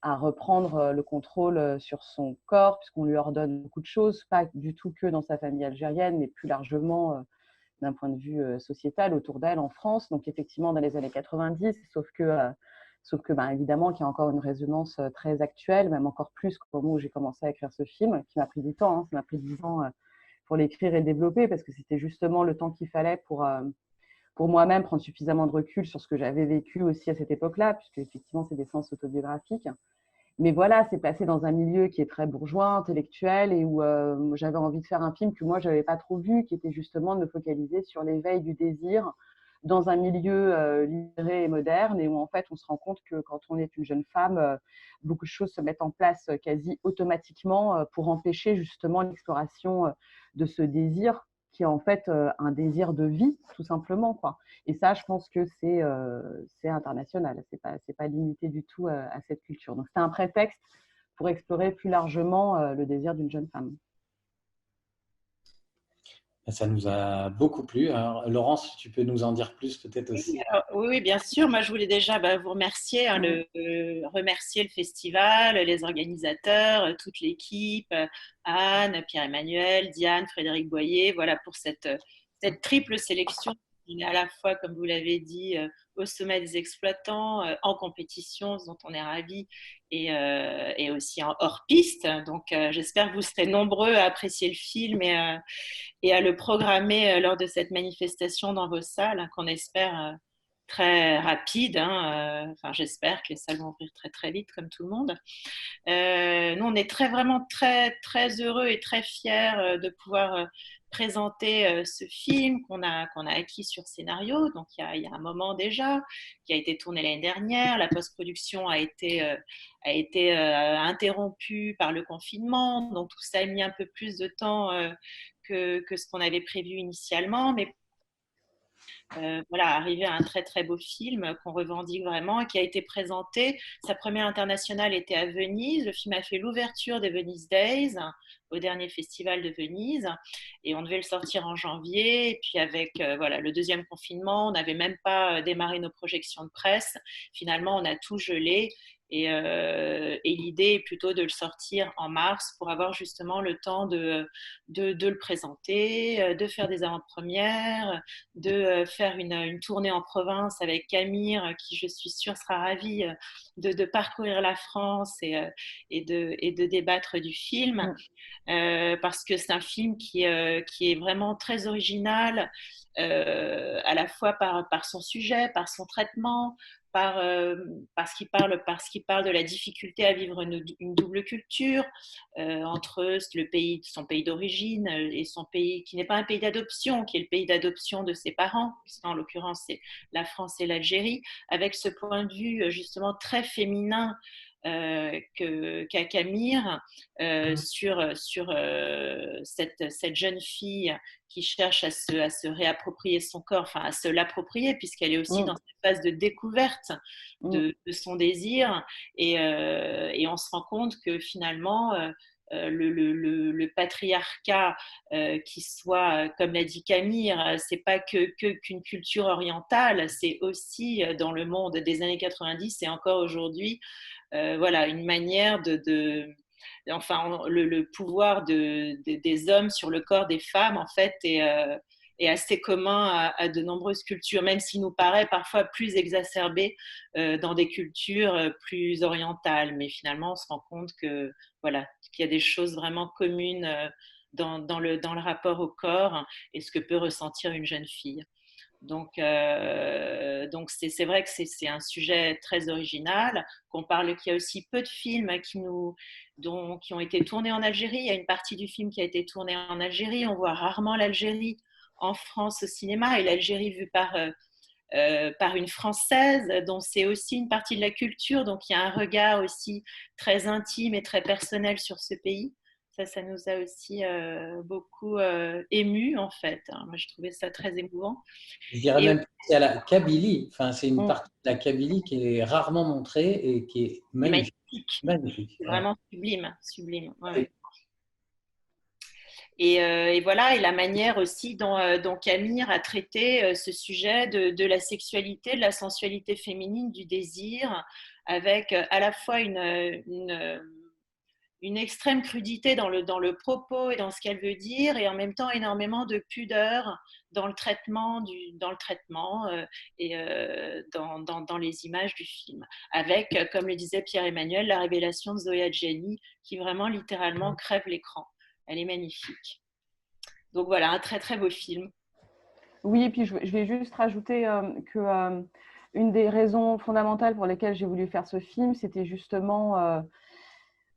reprendre le contrôle sur son corps, puisqu'on lui ordonne beaucoup de choses, pas du tout que dans sa famille algérienne, mais plus largement d'un point de vue sociétal autour d'elle en France. Donc effectivement, dans les années 90, sauf que ben, évidemment qu'il y a encore une résonance très actuelle, même encore plus qu'au moment où j'ai commencé à écrire ce film, qui m'a pris du temps, hein, ça m'a pris 10 ans pour l'écrire et le développer, parce que c'était justement le temps qu'il fallait pour moi-même prendre suffisamment de recul sur ce que j'avais vécu aussi à cette époque-là, puisque effectivement c'est des sens autobiographiques. Mais voilà, c'est placé dans un milieu qui est très bourgeois, intellectuel, et où j'avais envie de faire un film que moi, je n'avais pas trop vu, qui était justement de me focaliser sur l'éveil du désir dans un milieu libéré et moderne, et où en fait, on se rend compte que quand on est une jeune femme, beaucoup de choses se mettent en place quasi automatiquement pour empêcher justement l'exploration de ce désir, qui est en fait un désir de vie, tout simplement, quoi. Et ça, je pense que c'est international, c'est pas limité du tout à cette culture. Donc, c'est un prétexte pour explorer plus largement le désir d'une jeune femme. Ça nous a beaucoup plu. Alors, Laurence, tu peux nous en dire plus peut-être aussi? Oui, bien sûr. Moi, je voulais déjà vous remercier, remercier le festival, les organisateurs, toute l'équipe, Anne, Pierre-Emmanuel, Diane, Frédéric Boyer, voilà, pour cette triple sélection. Il est à la fois, comme vous l'avez dit, au sommet des exploitants, en compétition, dont on est ravis, et aussi en hors-piste. Donc, j'espère que vous serez nombreux à apprécier le film et à le programmer lors de cette manifestation dans vos salles, qu'on espère très rapide. Enfin, j'espère que les salles vont ouvrir très, très vite, comme tout le monde. Nous, on est vraiment très, très heureux et très fiers de pouvoir présenter ce film qu'on a acquis sur scénario. Donc, il y a un moment déjà, qui a été tourné l'année dernière. La post-production a été interrompue par le confinement. Donc, tout ça a mis un peu plus de temps que ce qu'on avait prévu initialement. Mais voilà, arrivé à un très très beau film qu'on revendique vraiment et qui a été présenté. Sa première internationale était à Venise. Le film a fait l'ouverture des Venice Days au dernier festival de Venise et on devait le sortir en janvier. Et puis avec le deuxième confinement, on n'avait même pas démarré nos projections de presse. Finalement, on a tout gelé. Et l'idée est plutôt de le sortir en mars pour avoir justement le temps de le présenter, de faire des avant-premières, de faire une tournée en province avec Camille, qui je suis sûre sera ravie de parcourir la France et de débattre du film. Parce que c'est un film qui est vraiment très original, à la fois par son sujet, par son traitement, parce qu'il parle de la difficulté à vivre une double culture entre son pays d'origine et son pays qui n'est pas un pays d'adoption, qui est le pays d'adoption de ses parents, en l'occurrence c'est la France et l'Algérie, avec ce point de vue justement très féminin qu'a Camille sur cette jeune fille qui cherche à se réapproprier son corps, enfin à se l'approprier, puisqu'elle est aussi dans cette phase de découverte de son désir. Et on se rend compte que finalement, le patriarcat, qui soit, comme l'a dit Camille, c'est pas qu'une culture orientale, c'est aussi dans le monde des années 90 et encore aujourd'hui, voilà, une manière enfin, le pouvoir des hommes sur le corps des femmes, en fait, est assez commun à de nombreuses cultures, même s'il nous paraît parfois plus exacerbé dans des cultures plus orientales. Mais finalement, on se rend compte que, voilà, qu'il y a des choses vraiment communes dans le rapport au corps et ce que peut ressentir une jeune fille. Donc c'est vrai que c'est un sujet très original, qu'on parle qu'il y a aussi peu de films qui ont été tournés en Algérie. Il y a une partie du film qui a été tournée en Algérie. On voit rarement l'Algérie en France au cinéma, et l'Algérie vue par une Française, dont c'est aussi une partie de la culture. Donc il y a un regard aussi très intime et très personnel sur ce pays. Ça nous a aussi beaucoup émus, en fait. Moi, je trouvais ça très émouvant. Je dirais Et même qu'il y a la Kabylie. Enfin, c'est une Mm. partie de la Kabylie qui est rarement montrée et qui est magnifique. Magnifique. c'est Ouais. vraiment sublime, sublime. Ouais. Et voilà, et la manière aussi dont Camille a traité ce sujet de la sexualité, de la sensualité féminine, du désir, avec à la fois une extrême crudité dans le propos et dans ce qu'elle veut dire, et en même temps énormément de pudeur dans le traitement, et dans les images du film. Avec, comme le disait Pierre-Emmanuel, la révélation de Zoé Adjani, qui vraiment littéralement crève l'écran. Elle est magnifique. Donc voilà, un très très beau film. Oui, et puis je vais juste rajouter que une des raisons fondamentales pour lesquelles j'ai voulu faire ce film, c'était justement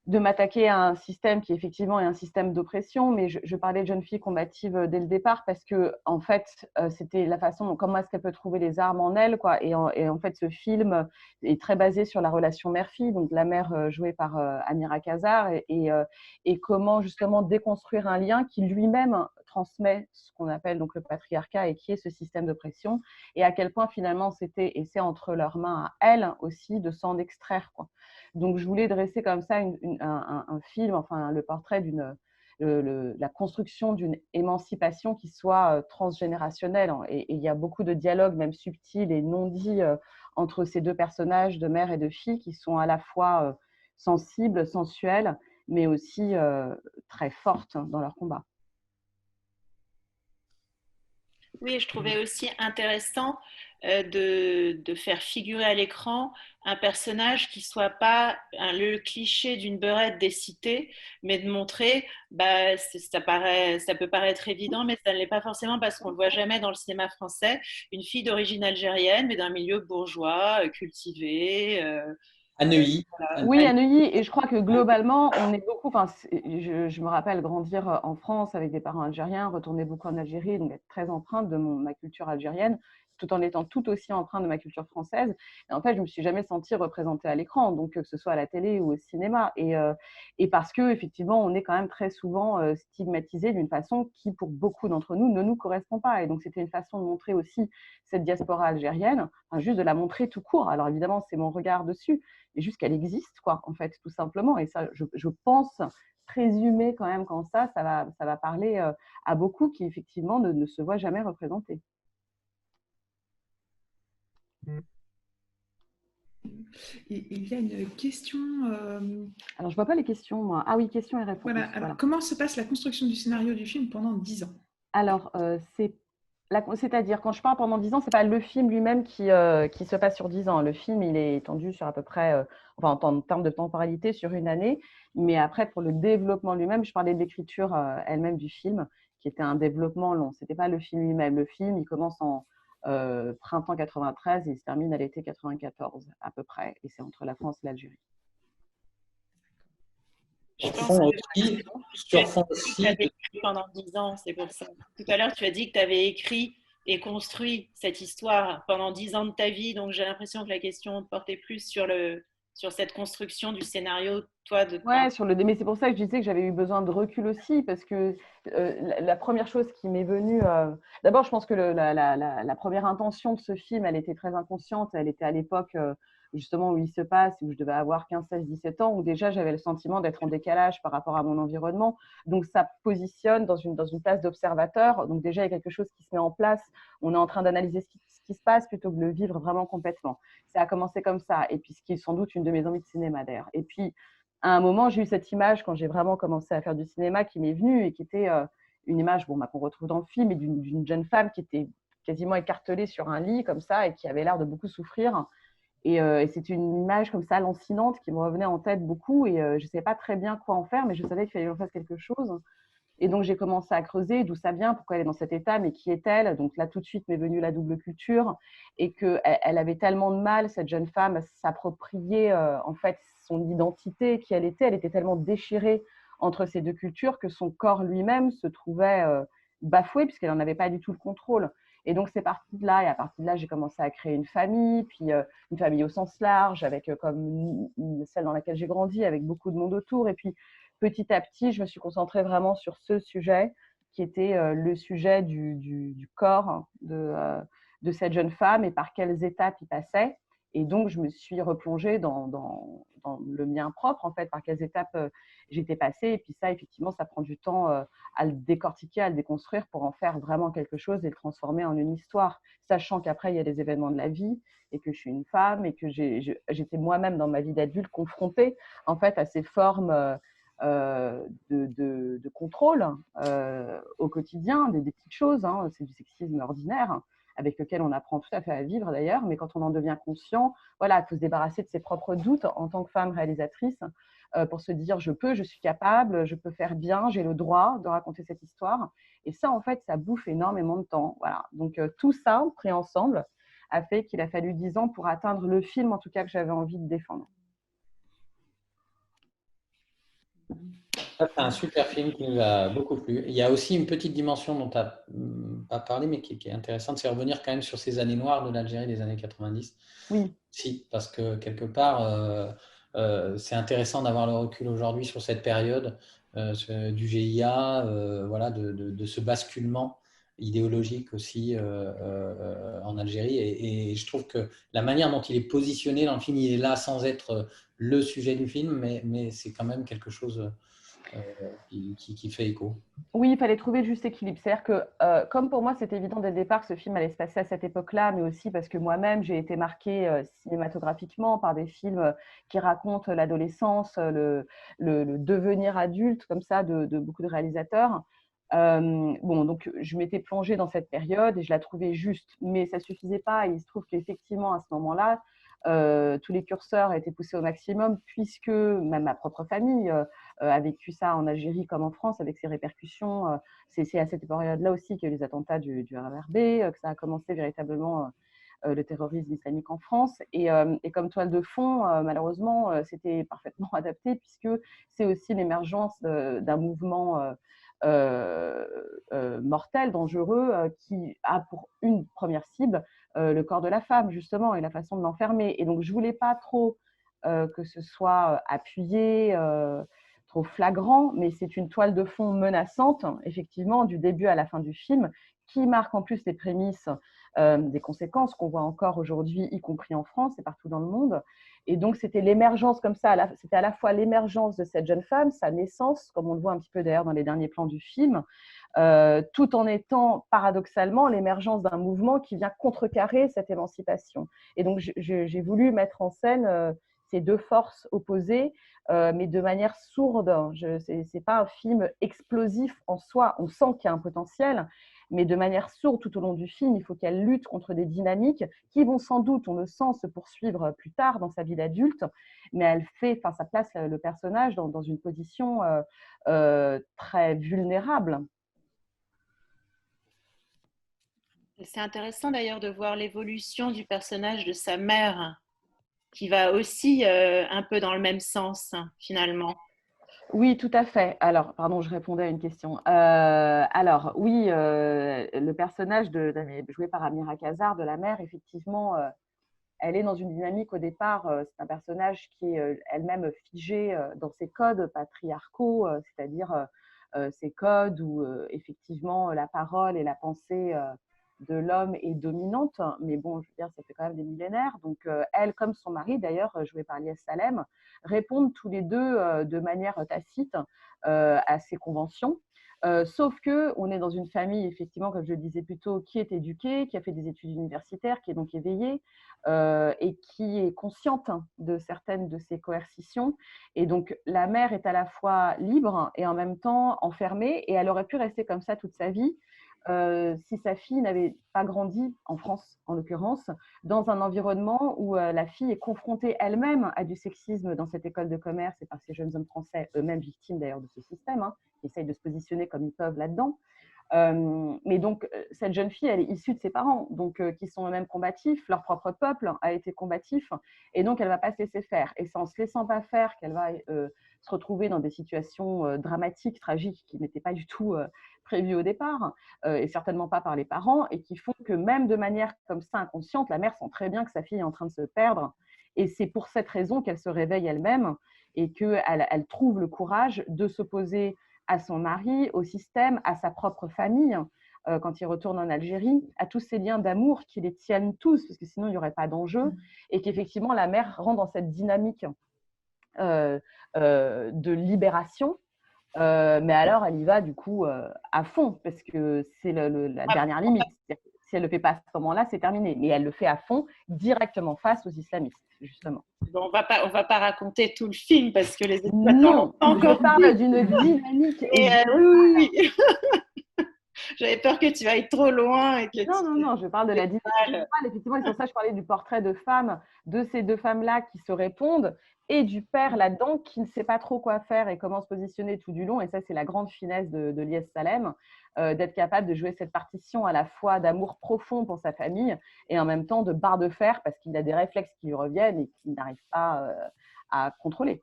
de m'attaquer à un système qui effectivement est un système d'oppression, mais je parlais de jeunes filles combatives dès le départ parce que en fait c'était la façon dont, comment est-ce qu'elle peut trouver les armes en elle, quoi. Et en fait ce film est très basé sur la relation mère-fille, donc la mère jouée par Amira Kazar, et comment justement déconstruire un lien qui lui-même transmet ce qu'on appelle donc le patriarcat et qui est ce système d'oppression, et à quel point finalement c'était, et c'est entre leurs mains à elles aussi de s'en extraire, quoi. Donc, je voulais dresser comme ça un film, enfin le portrait la construction d'une émancipation qui soit transgénérationnelle. Et il y a beaucoup de dialogues, même subtils et non dits, entre ces deux personnages de mère et de fille qui sont à la fois sensibles, sensuelles, mais aussi très fortes dans leur combat. Oui, je trouvais aussi intéressant de faire figurer à l'écran un personnage qui soit pas le cliché d'une beurette des cités, mais de montrer, ça peut paraître évident, mais ça ne l'est pas forcément parce qu'on ne le voit jamais dans le cinéma français, une fille d'origine algérienne, mais d'un milieu bourgeois, cultivé. À Neuilly. Voilà. Oui, à Neuilly, et je crois que globalement, on est beaucoup, enfin, je me rappelle grandir en France avec des parents algériens, retourner beaucoup en Algérie, donc être très empreinte de ma culture algérienne, tout en étant tout aussi empreinte de ma culture française. Et en fait, je ne me suis jamais sentie représentée à l'écran, donc que ce soit à la télé ou au cinéma. Et parce que effectivement, on est quand même très souvent stigmatisé d'une façon qui, pour beaucoup d'entre nous, ne nous correspond pas. Et donc, c'était une façon de montrer aussi cette diaspora algérienne, enfin, juste de la montrer tout court. Alors évidemment, c'est mon regard dessus, mais juste qu'elle existe, quoi, en fait, tout simplement. Et ça, je pense présumer quand même qu'en ça va parler à beaucoup qui, effectivement, ne se voient jamais représentés. Il y a une question. Alors, je ne vois pas les questions, moi. Ah oui, questions et réponses. Voilà. Alors, comment se passe la construction du scénario du film pendant 10 ans? Alors, c'est-à-dire, quand je parle pendant 10 ans, ce n'est pas le film lui-même qui se passe sur 10 ans. Le film, il est étendu sur à peu près, enfin, en termes de temporalité, sur une année. Mais après, pour le développement lui-même, je parlais de l'écriture elle-même du film, qui était un développement long. Ce n'était pas le film lui-même. Le film, il commence en printemps 93 et il se termine à l'été 94, à peu près. Et c'est entre la France et l'Algérie. Je pense que tu avais écrit pendant 10 ans, c'est pour ça. Tout à l'heure, tu as dit que tu avais écrit et construit cette histoire pendant 10 ans de ta vie, donc j'ai l'impression que la question portait plus sur cette construction du scénario, toi. Ouais, mais c'est pour ça que je disais que j'avais eu besoin de recul aussi, parce que la première chose qui m'est venue… D'abord, je pense que la première intention de ce film, elle était très inconsciente. Elle était à l'époque… justement où il se passe, où je devais avoir 15, 16, 17 ans, où déjà j'avais le sentiment d'être en décalage par rapport à mon environnement. Donc ça positionne dans une place d'observateur. Donc déjà, il y a quelque chose qui se met en place. On est en train d'analyser ce qui se passe plutôt que de le vivre vraiment complètement. Ça a commencé comme ça. Et puis ce qui est sans doute une de mes envies de cinéma d'ailleurs. Et puis, à un moment, j'ai eu cette image quand j'ai vraiment commencé à faire du cinéma qui m'est venue et qui était une image qu'on retrouve dans le film, et d'une jeune femme qui était quasiment écartelée sur un lit comme ça et qui avait l'air de beaucoup souffrir. Et c'est une image comme ça lancinante qui me revenait en tête beaucoup, et je ne savais pas très bien quoi en faire, mais je savais qu'il fallait que j'en fasse quelque chose. Et donc, j'ai commencé à creuser d'où ça vient, pourquoi elle est dans cet état, mais qui est-elle? Donc là, tout de suite m'est venue la double culture, et qu'elle avait tellement de mal, cette jeune femme, à s'approprier en fait son identité, qui elle était tellement déchirée entre ces deux cultures que son corps lui-même se trouvait bafoué, puisqu'elle n'en avait pas du tout le contrôle. Et donc, c'est parti de là, et à partir de là, j'ai commencé à créer une famille, puis une famille au sens large, avec comme celle dans laquelle j'ai grandi, avec beaucoup de monde autour, et puis petit à petit, je me suis concentrée vraiment sur ce sujet qui était le sujet du corps de cette jeune femme et par quelles étapes il passait. Et donc, je me suis replongée dans le mien propre, en fait, par quelles étapes j'étais passée. Et puis ça, effectivement, ça prend du temps à le décortiquer, à le déconstruire pour en faire vraiment quelque chose et le transformer en une histoire, sachant qu'après, il y a des événements de la vie et que je suis une femme et que j'étais moi-même dans ma vie d'adulte confrontée, en fait, à ces formes de contrôle au quotidien, des petites choses, hein, c'est du sexisme ordinaire avec lequel on apprend tout à fait à vivre d'ailleurs, mais quand on en devient conscient, voilà, il faut se débarrasser de ses propres doutes en tant que femme réalisatrice pour se dire je suis capable, je peux faire bien, j'ai le droit de raconter cette histoire. Et ça, en fait, ça bouffe énormément de temps. Voilà. Donc tout ça, pris ensemble, a fait qu'il a fallu 10 ans pour atteindre le film, en tout cas, que j'avais envie de défendre. C'est un super film qui nous a beaucoup plu. Il y a aussi une petite dimension dont tu n'as pas parlé, mais qui est intéressante, c'est revenir quand même sur ces années noires de l'Algérie des années 90. Oui. Si, parce que quelque part, c'est intéressant d'avoir le recul aujourd'hui sur cette période du GIA, voilà, de ce basculement idéologique aussi en Algérie. Et je trouve que la manière dont il est positionné dans le film, il est là sans être le sujet du film, mais c'est quand même quelque chose qui fait écho. Oui, il fallait trouver le juste équilibre. C'est-à-dire que, comme pour moi, c'était évident dès le départ que ce film allait se passer à cette époque-là, mais aussi parce que moi-même, j'ai été marquée cinématographiquement par des films qui racontent l'adolescence, le devenir adulte, comme ça, de beaucoup de réalisateurs. Donc, je m'étais plongée dans cette période et je la trouvais juste, mais ça ne suffisait pas. Et il se trouve qu'effectivement, à ce moment-là, tous les curseurs étaient poussés au maximum, puisque même ma propre famille a vécu ça en Algérie comme en France, avec ses répercussions. C'est à cette période-là aussi qu'il y a eu les attentats du RRB, que ça a commencé véritablement le terrorisme islamique en France. Et comme toile de fond, malheureusement, c'était parfaitement adapté, puisque c'est aussi l'émergence d'un mouvement mortel, dangereux, qui a pour une première cible le corps de la femme, justement, et la façon de l'enfermer. Et donc, je ne voulais pas trop que ce soit appuyé, trop flagrant, mais c'est une toile de fond menaçante, effectivement, du début à la fin du film, qui marque en plus les prémices des conséquences qu'on voit encore aujourd'hui, y compris en France et partout dans le monde. Et donc, c'était l'émergence comme ça, c'était à la fois l'émergence de cette jeune femme, sa naissance, comme on le voit un petit peu d'ailleurs dans les derniers plans du film, tout en étant paradoxalement l'émergence d'un mouvement qui vient contrecarrer cette émancipation. Et donc, j'ai voulu mettre en scène ces deux forces opposées, mais de manière sourde. Ce n'est pas un film explosif en soi, on sent qu'il y a un potentiel, mais de manière sourde tout au long du film, il faut qu'elle lutte contre des dynamiques qui vont sans doute, on le sent, se poursuivre plus tard dans sa vie d'adulte, mais ça place le personnage dans une position très vulnérable. C'est intéressant d'ailleurs de voir l'évolution du personnage de sa mère, qui va aussi un peu dans le même sens, finalement. Oui, tout à fait. Alors, pardon, je répondais à une question. Alors, oui, le personnage joué par Amira Khazar, de la mère, effectivement, elle est dans une dynamique au départ. C'est un personnage qui est elle-même figé dans ses codes patriarcaux, c'est-à-dire ces codes où, effectivement, la parole et la pensée de l'homme est dominante. Mais bon, je veux dire, ça fait quand même des millénaires. Donc, elle, comme son mari, d'ailleurs, joué par Lies Salem, répondent tous les deux de manière tacite à ces conventions. Sauf qu'on est dans une famille, effectivement, comme je le disais plus tôt, qui est éduquée, qui a fait des études universitaires, qui est donc éveillée et qui est consciente de certaines de ces coercitions. Et donc, la mère est à la fois libre et en même temps enfermée, et elle aurait pu rester comme ça toute sa vie si sa fille n'avait pas grandi, en France en l'occurrence, dans un environnement où la fille est confrontée elle-même à du sexisme dans cette école de commerce et par ces jeunes hommes français, eux-mêmes victimes d'ailleurs de ce système, qui essayent de se positionner comme ils peuvent là-dedans. Mais donc, cette jeune fille, elle est issue de ses parents, donc, qui sont eux-mêmes combatifs, leur propre peuple a été combatif, et donc elle ne va pas se laisser faire. Et c'est en se laissant pas faire qu'elle va se retrouver dans des situations dramatiques, tragiques, qui n'étaient pas du tout prévues au départ, et certainement pas par les parents, et qui font que même de manière comme ça inconsciente, la mère sent très bien que sa fille est en train de se perdre, et c'est pour cette raison qu'elle se réveille elle-même, et qu'elle trouve le courage de s'opposer à son mari, au système, à sa propre famille, quand il retourne en Algérie, à tous ces liens d'amour qui les tiennent tous, parce que sinon il n'y aurait pas d'enjeu, et qu'effectivement la mère rentre dans cette dynamique de libération, mais alors elle y va du coup à fond, parce que c'est la dernière limite. Si elle ne le fait pas à ce moment-là, c'est terminé. Mais elle le fait à fond, directement face aux islamistes, justement. Bon, on va pas raconter tout le film parce que les Non, je parle d'une dynamique. Oui. J'avais peur que tu ailles trop loin. Et que non, je parle de la dynamique. Effectivement, c'est pour ça que je parlais du portrait de femmes, de ces deux femmes-là qui se répondent, et du père là-dedans qui ne sait pas trop quoi faire et comment se positionner tout du long. Et ça, c'est la grande finesse de Lies Salem, d'être capable de jouer cette partition à la fois d'amour profond pour sa famille et en même temps de barre de fer parce qu'il a des réflexes qui lui reviennent et qu'il n'arrive pas à contrôler.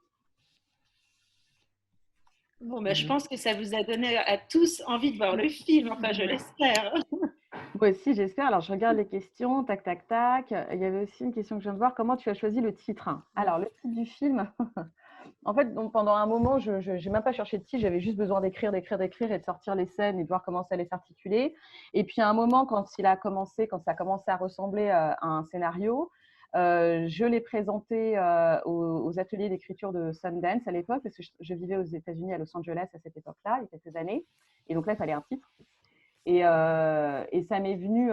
Bon, ben, je pense que ça vous a donné à tous envie de voir le film, enfin je l'espère. Moi aussi, j'espère. Alors, je regarde les questions, tac, tac, tac. Il y avait aussi une question que je viens de voir. Comment tu as choisi le titre? Alors, le titre du film, en fait, donc, pendant un moment, je n'ai même pas cherché de titre. J'avais juste besoin d'écrire et de sortir les scènes et de voir comment ça allait s'articuler. Et puis, à un moment, quand ça a commencé à ressembler à un scénario, je l'ai présenté aux ateliers d'écriture de Sundance à l'époque, parce que je vivais aux États-Unis, à Los Angeles à cette époque-là, il y a quelques années. Et donc là, il fallait un titre. Et ça m'est venu,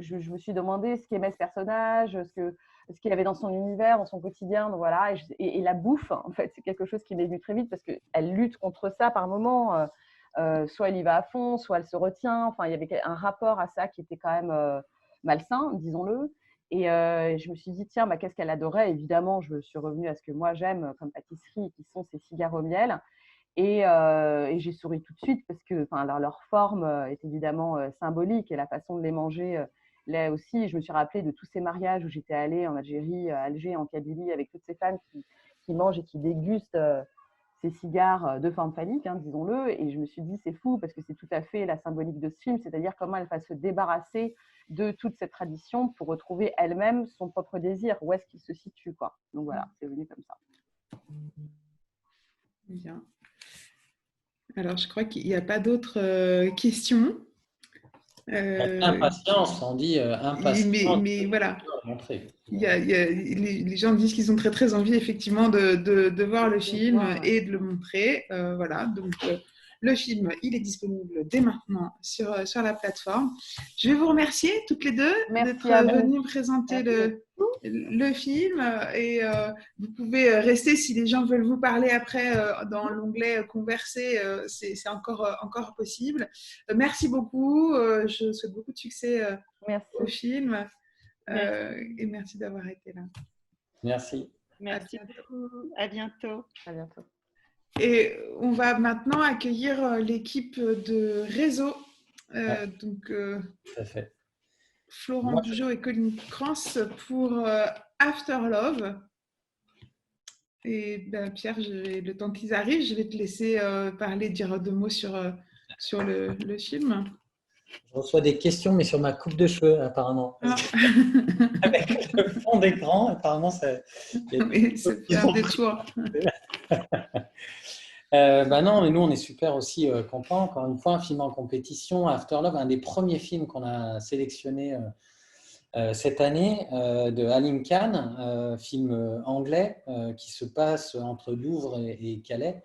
je me suis demandé ce qu'aimait ce personnage, ce qu'il avait dans son univers, dans son quotidien. Donc voilà. Et la bouffe, en fait, c'est quelque chose qui m'est venu très vite parce qu'elle lutte contre ça par moments. Soit elle y va à fond, soit elle se retient. Enfin, il y avait un rapport à ça qui était quand même malsain, disons-le. Et je me suis dit, tiens, qu'est-ce qu'elle adorait? Évidemment, je suis revenue à ce que moi j'aime comme pâtisserie, qui sont ces cigares au miel. Et j'ai souri tout de suite parce que leur forme est évidemment symbolique et la façon de les manger là aussi. Je me suis rappelée de tous ces mariages où j'étais allée en Algérie, à Alger, en Kabylie, avec toutes ces femmes qui mangent et qui dégustent ces cigares de forme phallique, disons-le. Et je me suis dit, c'est fou parce que c'est tout à fait la symbolique de ce film, c'est-à-dire comment elle va se débarrasser de toute cette tradition pour retrouver elle-même son propre désir. Où est-ce qu'il se situe, quoi. Donc voilà, c'est venu comme ça. Bien. Alors, je crois qu'il n'y a pas d'autres questions. Impatience, on dit impatience. Mais voilà, les gens disent qu'ils ont très très envie effectivement de voir le film et de le montrer. Voilà, donc le film, il est disponible dès maintenant sur la plateforme. Je vais vous remercier toutes les deux d'être venues présenter le film et vous pouvez rester si les gens veulent vous parler après dans l'onglet converser, c'est encore possible. Merci beaucoup, je souhaite beaucoup de succès au film et merci d'avoir été là. Merci. Merci beaucoup, à bientôt. À bientôt. Et on va maintenant accueillir l'équipe de réseau, donc tout à fait. Florent Bugeaud et Colline Krantz pour After Love. Et Pierre, le temps qu'ils arrivent, je vais te laisser parler, dire deux mots sur le film. Je reçois des questions, mais sur ma coupe de cheveux, apparemment. Ah. Avec le fond d'écran, apparemment, ça fait un détour. Non, mais nous, on est super aussi contents. Encore une fois, un film en compétition, After Love, un des premiers films qu'on a sélectionné cette année de Halim Khan, film anglais qui se passe entre Douvres et Calais,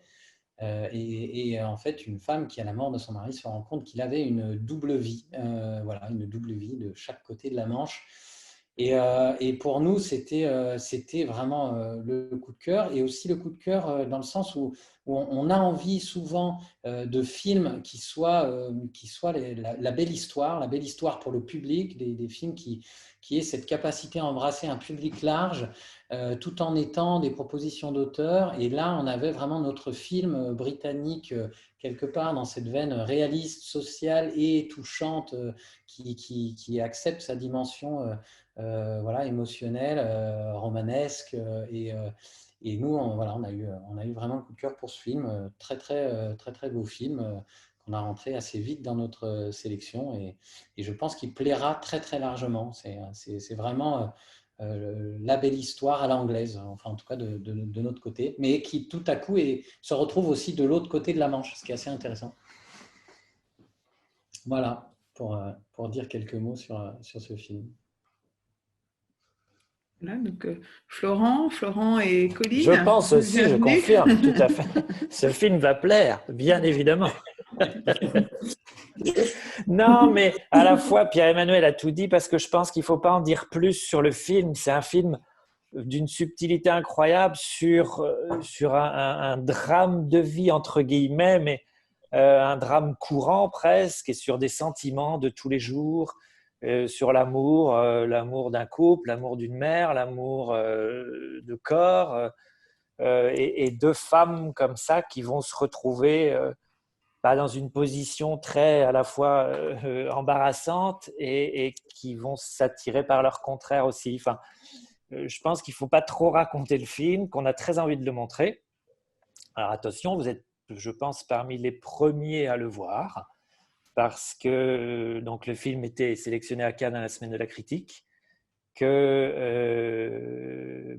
Et en fait, une femme qui, à la mort de son mari, se rend compte qu'il avait une double vie, voilà, une double vie de chaque côté de la Manche. Et pour nous, c'était vraiment le coup de cœur, et aussi le coup de cœur dans le sens où on a envie souvent de films qui soient la belle histoire pour le public, des films qui aient cette capacité à embrasser un public large, tout en étant des propositions d'auteurs. Et là, on avait vraiment notre film britannique quelque part dans cette veine réaliste, sociale et touchante qui accepte sa dimension voilà, émotionnelle, romanesque. Et nous, on a eu vraiment le coup de cœur pour ce film, très beau film qu'on a rentré assez vite dans notre sélection, et je pense qu'il plaira très largement. C'est vraiment la belle histoire à l'anglaise, enfin en tout cas de notre côté, mais qui tout à coup se retrouve aussi de l'autre côté de la Manche, ce qui est assez intéressant. Voilà, pour dire quelques mots sur ce film. Voilà, donc Florent et Colline. Je pense aussi, je confirme, tout à fait. Ce film va plaire, bien évidemment. Non, mais à la fois, Pierre-Emmanuel a tout dit, parce que je pense qu'il ne faut pas en dire plus sur le film. C'est un film d'une subtilité incroyable sur un drame de vie, entre guillemets, mais un drame courant presque, et sur des sentiments de tous les jours, sur l'amour, l'amour d'un couple, l'amour d'une mère, l'amour de corps, et deux femmes comme ça qui vont se retrouver dans une position très à la fois embarrassante, et qui vont s'attirer par leur contraire aussi. Enfin, je pense qu'il ne faut pas trop raconter le film, qu'on a très envie de le montrer. Alors attention, vous êtes, je pense, parmi les premiers à le voir, parce que donc, le film était sélectionné à Cannes à la Semaine de la Critique, que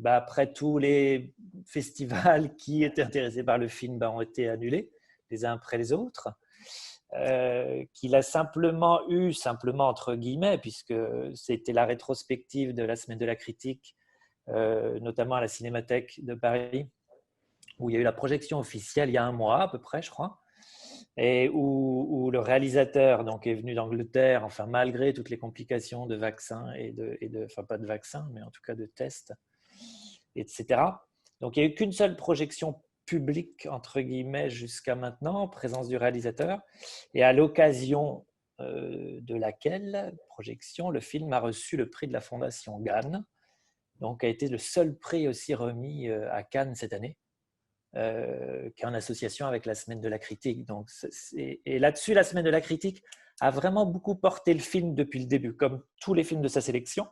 après tous les festivals qui étaient intéressés par le film ont été annulés les uns après les autres, qu'il a simplement entre guillemets, puisque c'était la rétrospective de la Semaine de la Critique, notamment à la Cinémathèque de Paris, où il y a eu la projection officielle il y a un mois à peu près, je crois, et où le réalisateur donc, est venu d'Angleterre, enfin, malgré toutes les complications de vaccins enfin pas de vaccins, mais en tout cas de tests, etc. Donc il n'y a eu qu'une seule projection publique, entre guillemets, jusqu'à maintenant, en présence du réalisateur, et à l'occasion de laquelle projection, le film a reçu le prix de la Fondation Gann, donc a été le seul prix aussi remis à Cannes cette année, qui est en association avec la Semaine de la Critique. Donc, et là-dessus, la Semaine de la Critique a vraiment beaucoup porté le film depuis le début, comme tous les films de sa sélection,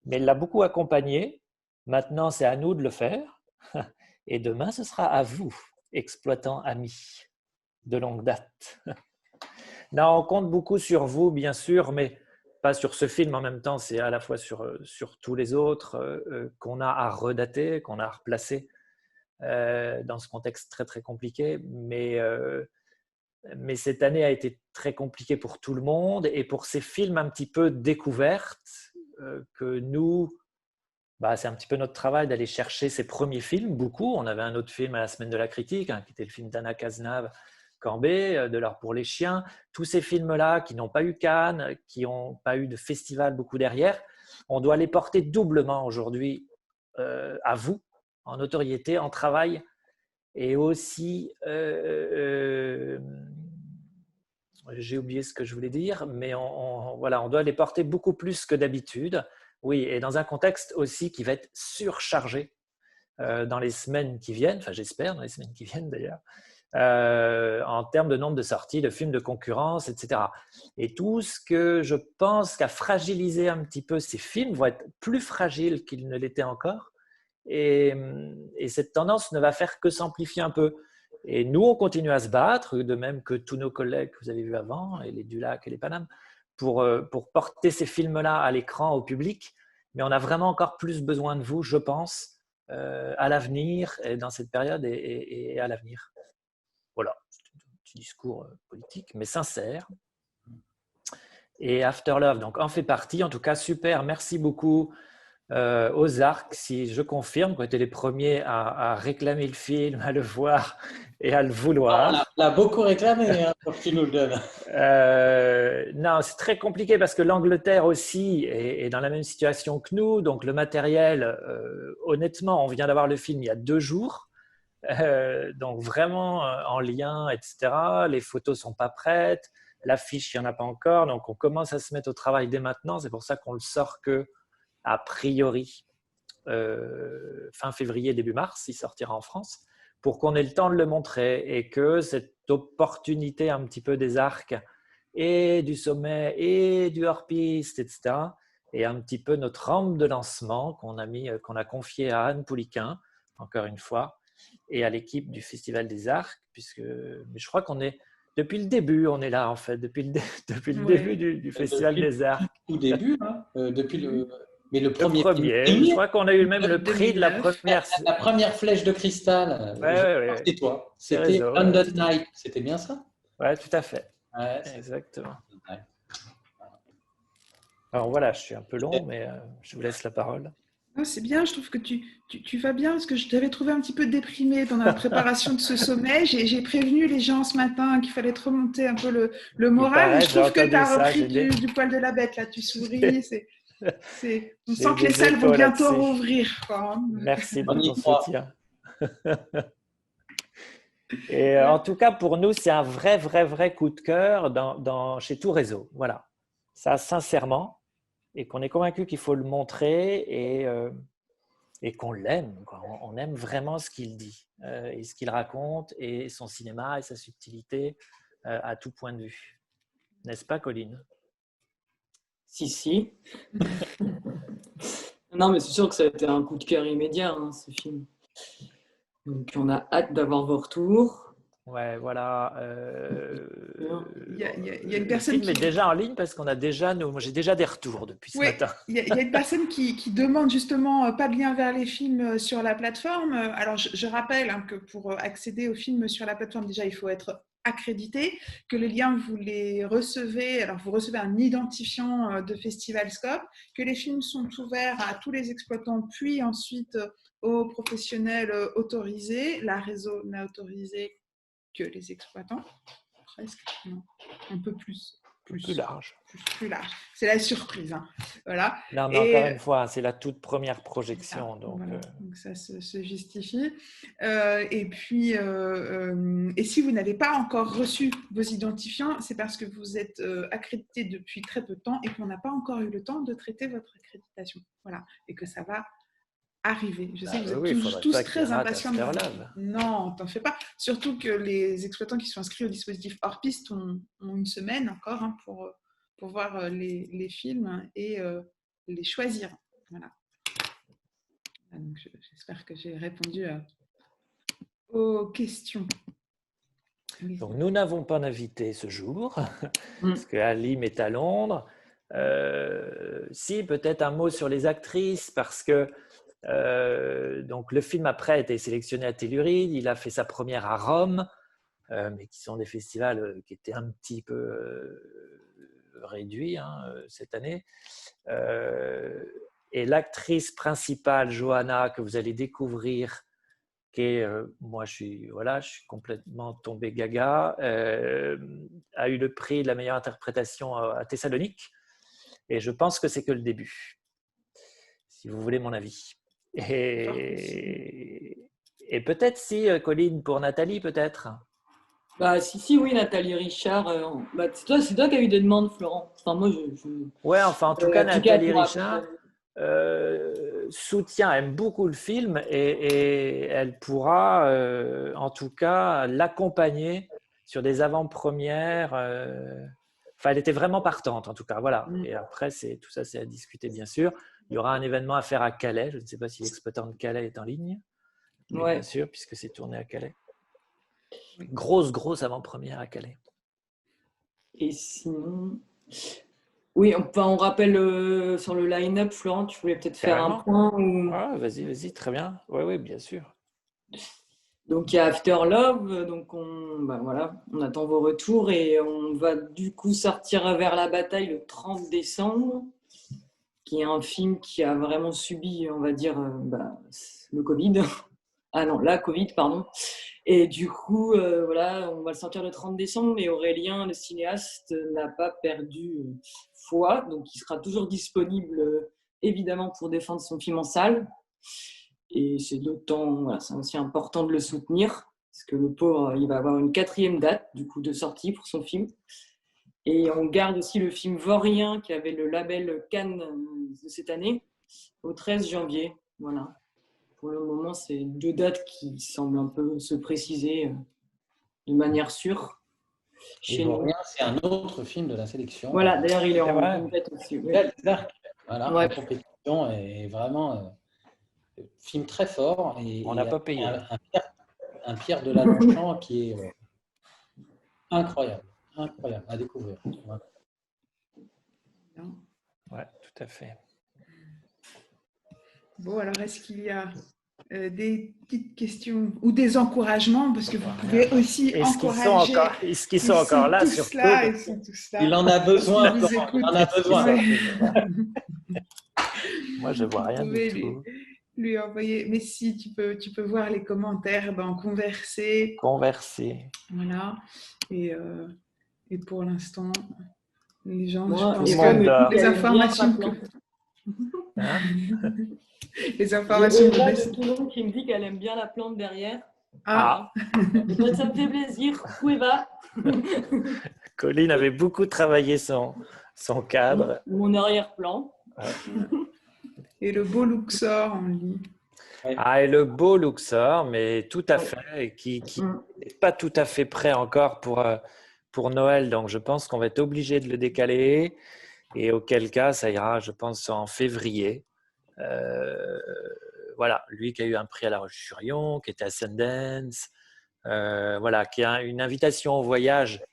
mais elle l'a beaucoup accompagné. Maintenant, c'est à nous de le faire, et demain, ce sera à vous, exploitants amis de longue date. Non, on compte beaucoup sur vous, bien sûr, mais pas sur ce film en même temps, c'est à la fois sur tous les autres qu'on a à redater, qu'on a à replacer dans ce contexte très compliqué, mais cette année a été très compliquée pour tout le monde, et pour ces films un petit peu découvertes que nous, c'est un petit peu notre travail d'aller chercher ces premiers films. Beaucoup, on avait un autre film à la Semaine de la Critique, qui était le film d'Anna Cazenave, Cambé, de l'Or pour les chiens. Tous ces films-là qui n'ont pas eu Cannes, qui n'ont pas eu de festival beaucoup derrière, on doit les porter doublement aujourd'hui à vous, en notoriété, en travail, et aussi, j'ai oublié ce que je voulais dire, mais on doit les porter beaucoup plus que d'habitude. Oui, et dans un contexte aussi qui va être surchargé dans les semaines qui viennent, enfin j'espère dans les semaines qui viennent d'ailleurs, en termes de nombre de sorties, de films de concurrence, etc. Et tout ce que je pense qu'a fragilisé un petit peu ces films vont être plus fragiles qu'ils ne l'étaient encore. Et cette tendance ne va faire que s'amplifier un peu. Et nous, on continue à se battre, de même que tous nos collègues que vous avez vus avant, et les Dulac et les Paname, pour porter ces films-là à l'écran, au public. Mais on a vraiment encore plus besoin de vous, je pense, à l'avenir, et dans cette période et à l'avenir. Voilà, c'est un petit discours politique, mais sincère. Et After Love, donc, en fait partie. En tout cas, super, merci beaucoup aux Arcs, si je confirme, qui ont été les premiers à réclamer le film, à le voir et à le vouloir. On l'a beaucoup réclamé pour que tu nous le donnes. Non, c'est très compliqué parce que l'Angleterre aussi est dans la même situation que nous. Donc le matériel, honnêtement, on vient d'avoir le film il y a 2 jours. Donc vraiment en lien, etc. Les photos sont pas prêtes. L'affiche, il n'y en a pas encore. Donc on commence à se mettre au travail dès maintenant. C'est pour ça qu'on le sort que, a priori, fin février, début mars. Il sortira en France, pour qu'on ait le temps de le montrer et que cette opportunité un petit peu des arcs et du sommet et du hors-piste, etc., et un petit peu notre rampe de lancement qu'on a confiée à Anne Pouliquin, encore une fois, et à l'équipe du Festival des Arcs, mais je crois qu'on est, depuis le début, on est là en fait, depuis le début du Festival des Arcs. Au début, depuis le... Mais le premier, je crois qu'on a eu même le prix de la première. La première flèche de cristal, c'était toi. C'était London Night, c'était bien ça? Ouais, tout à fait. Ouais, exactement. Alors voilà, je suis un peu long, mais je vous laisse la parole. C'est bien, je trouve que tu vas bien, parce que je t'avais trouvé un petit peu déprimé pendant la préparation de ce sommet. J'ai prévenu les gens ce matin qu'il fallait te remonter un peu le moral. Je trouve que tu as repris du poil de la bête, là, tu souris. On sent que les salles vont bientôt rouvrir. Merci de ton soutien. Et en tout cas, pour nous, c'est un vrai coup de cœur chez tout réseau. Voilà, ça sincèrement, et qu'on est convaincu qu'il faut le montrer et qu'on l'aime. On aime vraiment ce qu'il dit et ce qu'il raconte et son cinéma et sa subtilité à tout point de vue. N'est-ce pas, Colline? Si. Non, mais c'est sûr que ça a été un coup de cœur immédiat, ce film. Donc, on a hâte d'avoir vos retours. Ouais, voilà. Il y a une personne qui est déjà en ligne parce qu'on a déjà, j'ai déjà des retours depuis ce matin. Il y a une personne qui demande justement pas de lien vers les films sur la plateforme. Alors, je rappelle que pour accéder aux films sur la plateforme, déjà, il faut être accrédité, que les liens, vous les recevez. Alors, vous recevez un identifiant de FestivalScope, que les films sont ouverts à tous les exploitants, puis ensuite aux professionnels autorisés. La réseau n'a autorisé que les exploitants, presque, non, un peu plus large. Plus large. C'est la surprise. Voilà. Non, mais encore une fois, c'est la toute première projection. Donc ça se justifie. Et puis, et si vous n'avez pas encore reçu vos identifiants, c'est parce que vous êtes accrédité depuis très peu de temps et qu'on n'a pas encore eu le temps de traiter votre accréditation. Voilà. Et que ça va arriver. Je sais que vous êtes tous très impatients. Non, t'en fais pas. Surtout que les exploitants qui sont inscrits au dispositif hors piste ont une semaine encore pour voir les films et les choisir. Voilà. Donc, j'espère que j'ai répondu aux questions. Donc, nous n'avons pas d'invité ce jour parce que Alim est à Londres. Si, peut-être un mot sur les actrices parce que donc le film après a été sélectionné à Telluride, il a fait sa première à Rome, mais qui sont des festivals qui étaient un petit peu réduits cette année. Et l'actrice principale, Johanna, que vous allez découvrir, qui est, moi je suis complètement tombé gaga, a eu le prix de la meilleure interprétation à Thessalonique, et je pense que c'est que le début, si vous voulez mon avis. Et peut-être Colline, pour Nathalie, peut-être. Oui, Nathalie Richard. C'est toi qui as eu des demandes, Florent. Enfin, moi, Ouais, enfin, en tout cas, Nathalie Richard aime beaucoup le film et elle pourra, en tout cas, l'accompagner sur des avant-premières. Enfin, elle était vraiment partante, en tout cas. Voilà. Et après, tout ça, c'est à discuter, bien sûr. Il y aura un événement à faire à Calais. Je ne sais pas si l'exploitant de Calais est en ligne. Mais bien sûr, puisque c'est tourné à Calais. Grosse avant-première à Calais. Et sinon... Oui, on rappelle sur le line-up, Florent, tu voulais peut-être faire un point ou... Vas-y, très bien. Oui, bien sûr. Donc, il y a After Love, donc on attend vos retours et on va du coup sortir vers la bataille le 30 décembre, qui est un film qui a vraiment subi, on va dire, le Covid Ah non, la Covid, pardon. Et du coup, voilà, on va le sortir le 30 décembre, mais Aurélien, le cinéaste, n'a pas perdu foi, donc il sera toujours disponible, évidemment, pour défendre son film en salle. Et c'est d'autant, voilà, c'est aussi important de le soutenir, parce que le pauvre, il va avoir une 4e date, du coup, de sortie pour son film. Et on garde aussi le film Vaurien, qui avait le label Cannes de cette année, au 13 janvier. Voilà. Pour le moment, c'est 2 dates qui semblent un peu se préciser de manière sûre. Et Vaurien, c'est un autre film de la sélection. Voilà, d'ailleurs, il est en compète aussi. Oui. Voilà, Ouais. en compétition, et vraiment film très fort. Et, On n'a pas payé. Un Pierre de Longchamp qui est incroyable à découvrir. Ouais, tout à fait. Bon, alors est-ce qu'il y a des petites questions ou des encouragements, parce que vous pouvez aussi encourager. Est-ce qu'ils sont encore là sur là, Il en a besoin. Il en a besoin. Moi, je vois rien du tout. Lui envoyer. Mais si, tu peux voir les commentaires dans Converser. Voilà. Et pour l'instant, les gens, je pense que les informations les informations de Toulon qui me dit qu'elle aime bien la plante derrière. Ah. Ça me fait plaisir. Où elle va? Colline avait beaucoup travaillé son cadre. Mon arrière-plan. Et le beau Luxor, on lit. Ah, et le beau Luxor, mais tout à fait, qui n'est pas tout à fait prêt encore pour Noël. Donc, je pense qu'on va être obligé de le décaler. Et auquel cas, ça ira, je pense, en février. Voilà, lui qui a eu un prix à La Roche-sur-Yon, qui était à Sundance, voilà, qui a une invitation au voyage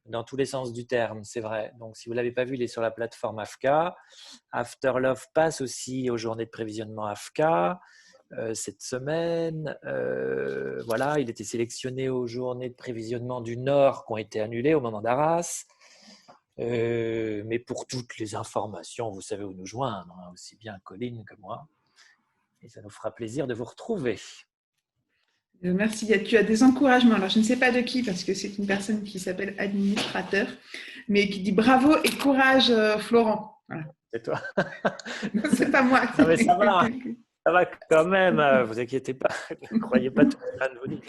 dans tous les sens du terme, c'est vrai. Donc, si vous ne l'avez pas vu, il est sur la plateforme AFCA. After Love passe aussi aux journées de prévisionnement AFCA cette semaine. Voilà, il était sélectionné aux journées de prévisionnement du Nord qui ont été annulées au moment d'Arras. Mais pour toutes les informations, vous savez où nous joindre, hein, aussi bien Colline que moi. Et ça nous fera plaisir de vous retrouver. Merci. Tu as des encouragements. Alors, je ne sais pas de qui, parce que c'est une personne qui s'appelle administrateur, mais qui dit bravo et courage, Florent. Voilà. C'est toi? Non, c'est pas moi. Non, mais ça va. Ça va quand même. Vous inquiétez pas. Ne croyez pas tout ce que je vous dis.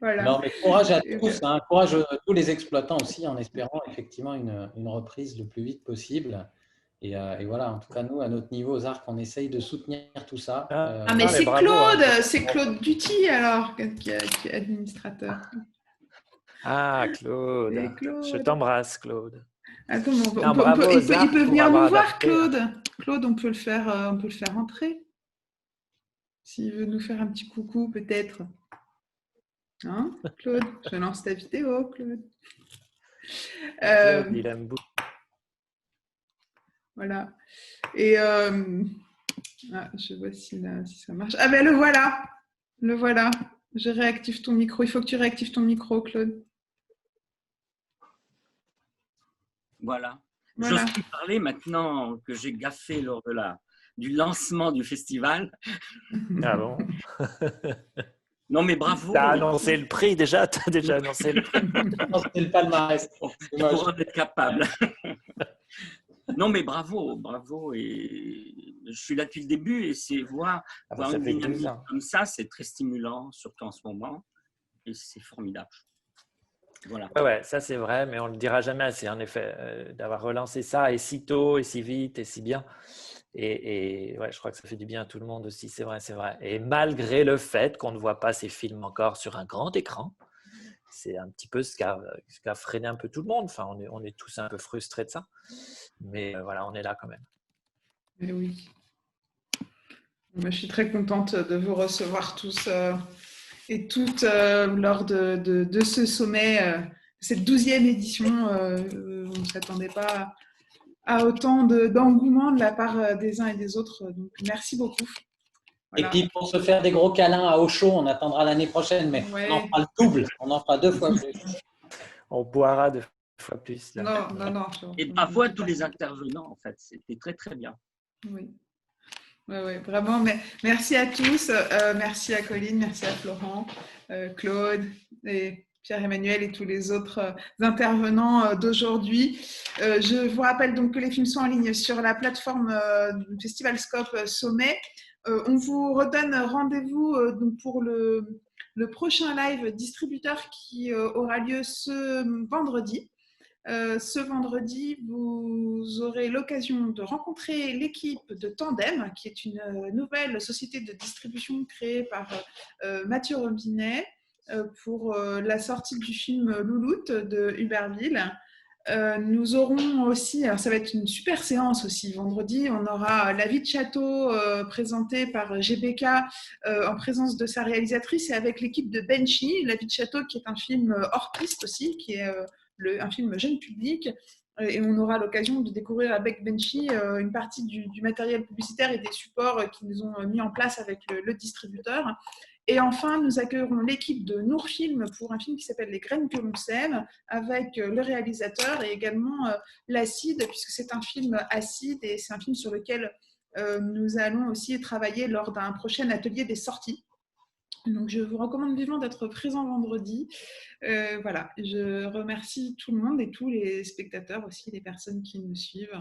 Voilà. Non, mais courage à tous, hein, courage à tous les exploitants aussi, en espérant effectivement une reprise le plus vite possible. Et voilà, en tout cas, nous, à notre niveau, aux Arcs, on essaye de soutenir tout ça. Mais c'est bravo, Claude, hein. C'est Claude Duty, alors, qui est administrateur. Ah, Claude. Je t'embrasse, Claude. Attends, il peut venir nous voir, Claude. Claude, on peut le faire entrer. S'il veut nous faire un petit coucou, peut-être. Hein, Claude, je lance ta vidéo, Claude. Claude, il aime beaucoup. Voilà. Et je vois si ça marche. Ah ben le voilà. Le voilà. Je réactive ton micro. Il faut que tu réactives ton micro, Claude. Voilà. J'ose plus parler maintenant que j'ai gaffé lors du lancement du festival. Ah bon? Non, mais bravo. Tu as annoncé le prix déjà? Tu as déjà annoncé le prix? C'est le palmarès. Pour en être capable. Non, mais bravo. Et je suis là depuis le début et c'est voir une dynamique comme ça, c'est très stimulant, surtout en ce moment. Et c'est formidable. Voilà. Ouais, ça c'est vrai, mais on ne le dira jamais assez, en effet, d'avoir relancé ça et si tôt, et si vite, et si bien. Et ouais, je crois que ça fait du bien à tout le monde aussi, c'est vrai. Et malgré le fait qu'on ne voit pas ces films encore sur un grand écran, c'est un petit peu ce qui a freiné un peu tout le monde. Enfin, on est tous un peu frustrés de ça. Mais voilà, on est là quand même. Mais oui. Moi, je suis très contente de vous recevoir tous et toutes lors de ce sommet, cette 12e édition. On ne s'attendait pas à autant d'engouement de la part des uns et des autres. Donc, merci beaucoup. Voilà. Et puis, pour se faire des gros câlins à eau chaud, on attendra l'année prochaine, mais on en fera le double, on en fera 2 fois plus. On boira 2 fois plus. Là. Non. Et bravo à tous les intervenants, en fait. C'était très, très bien. Oui. Ouais, vraiment, merci à tous. Merci à Colline, merci à Florent, Claude et Pierre-Emmanuel et tous les autres intervenants d'aujourd'hui. Je vous rappelle donc que les films sont en ligne sur la plateforme Festival Scope Sommet. On vous redonne rendez-vous donc pour le prochain live distributeur qui aura lieu ce vendredi. Ce vendredi, vous aurez l'occasion de rencontrer l'équipe de Tandem, qui est une nouvelle société de distribution créée par Mathieu Robinet pour la sortie du film Louloute de Huberville. Nous aurons aussi, alors ça va être une super séance aussi vendredi, on aura La vie de château présentée par GBK en présence de sa réalisatrice et avec l'équipe de Benchy. La vie de château qui est un film hors piste aussi, qui est un film jeune public, et on aura l'occasion de découvrir avec Benchy une partie du matériel publicitaire et des supports qu'ils ont mis en place avec le distributeur. Et enfin, nous accueillerons l'équipe de Nourfilm pour un film qui s'appelle Les graines que l'on sème, avec le réalisateur et également l'Acide, puisque c'est un film acide et c'est un film sur lequel nous allons aussi travailler lors d'un prochain atelier des sorties. Donc, je vous recommande vivement d'être présent vendredi. Voilà, je remercie tout le monde et tous les spectateurs aussi, les personnes qui nous suivent.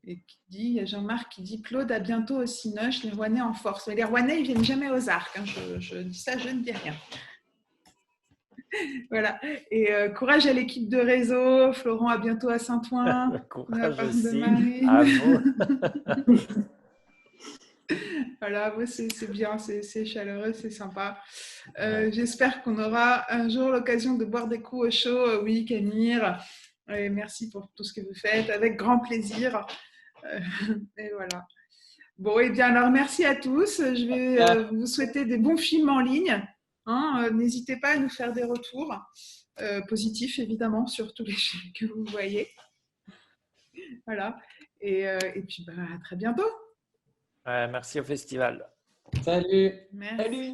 Et qui dit, il y a Jean-Marc qui dit Claude, à bientôt au Cinoche, les Rouennais en force. Mais les Rouennais, ils ne viennent jamais aux Arcs. Hein. Je dis ça, je ne dis rien. Voilà. Et courage à l'équipe de réseau. Florent, à bientôt à Saint-Ouen. Courage aussi à vous. Voilà, c'est bien, c'est chaleureux, c'est sympa. J'espère qu'on aura un jour l'occasion de boire des coups au chaud. Oui, Camille. Merci pour tout ce que vous faites, avec grand plaisir. Et voilà. Bon, et bien alors, merci à tous. Je vais vous souhaiter des bons films en ligne. Hein, n'hésitez pas à nous faire des retours positifs, évidemment, sur tous les films que vous voyez. Voilà. Et puis, à très bientôt. Merci au festival. Salut. Merci. Salut.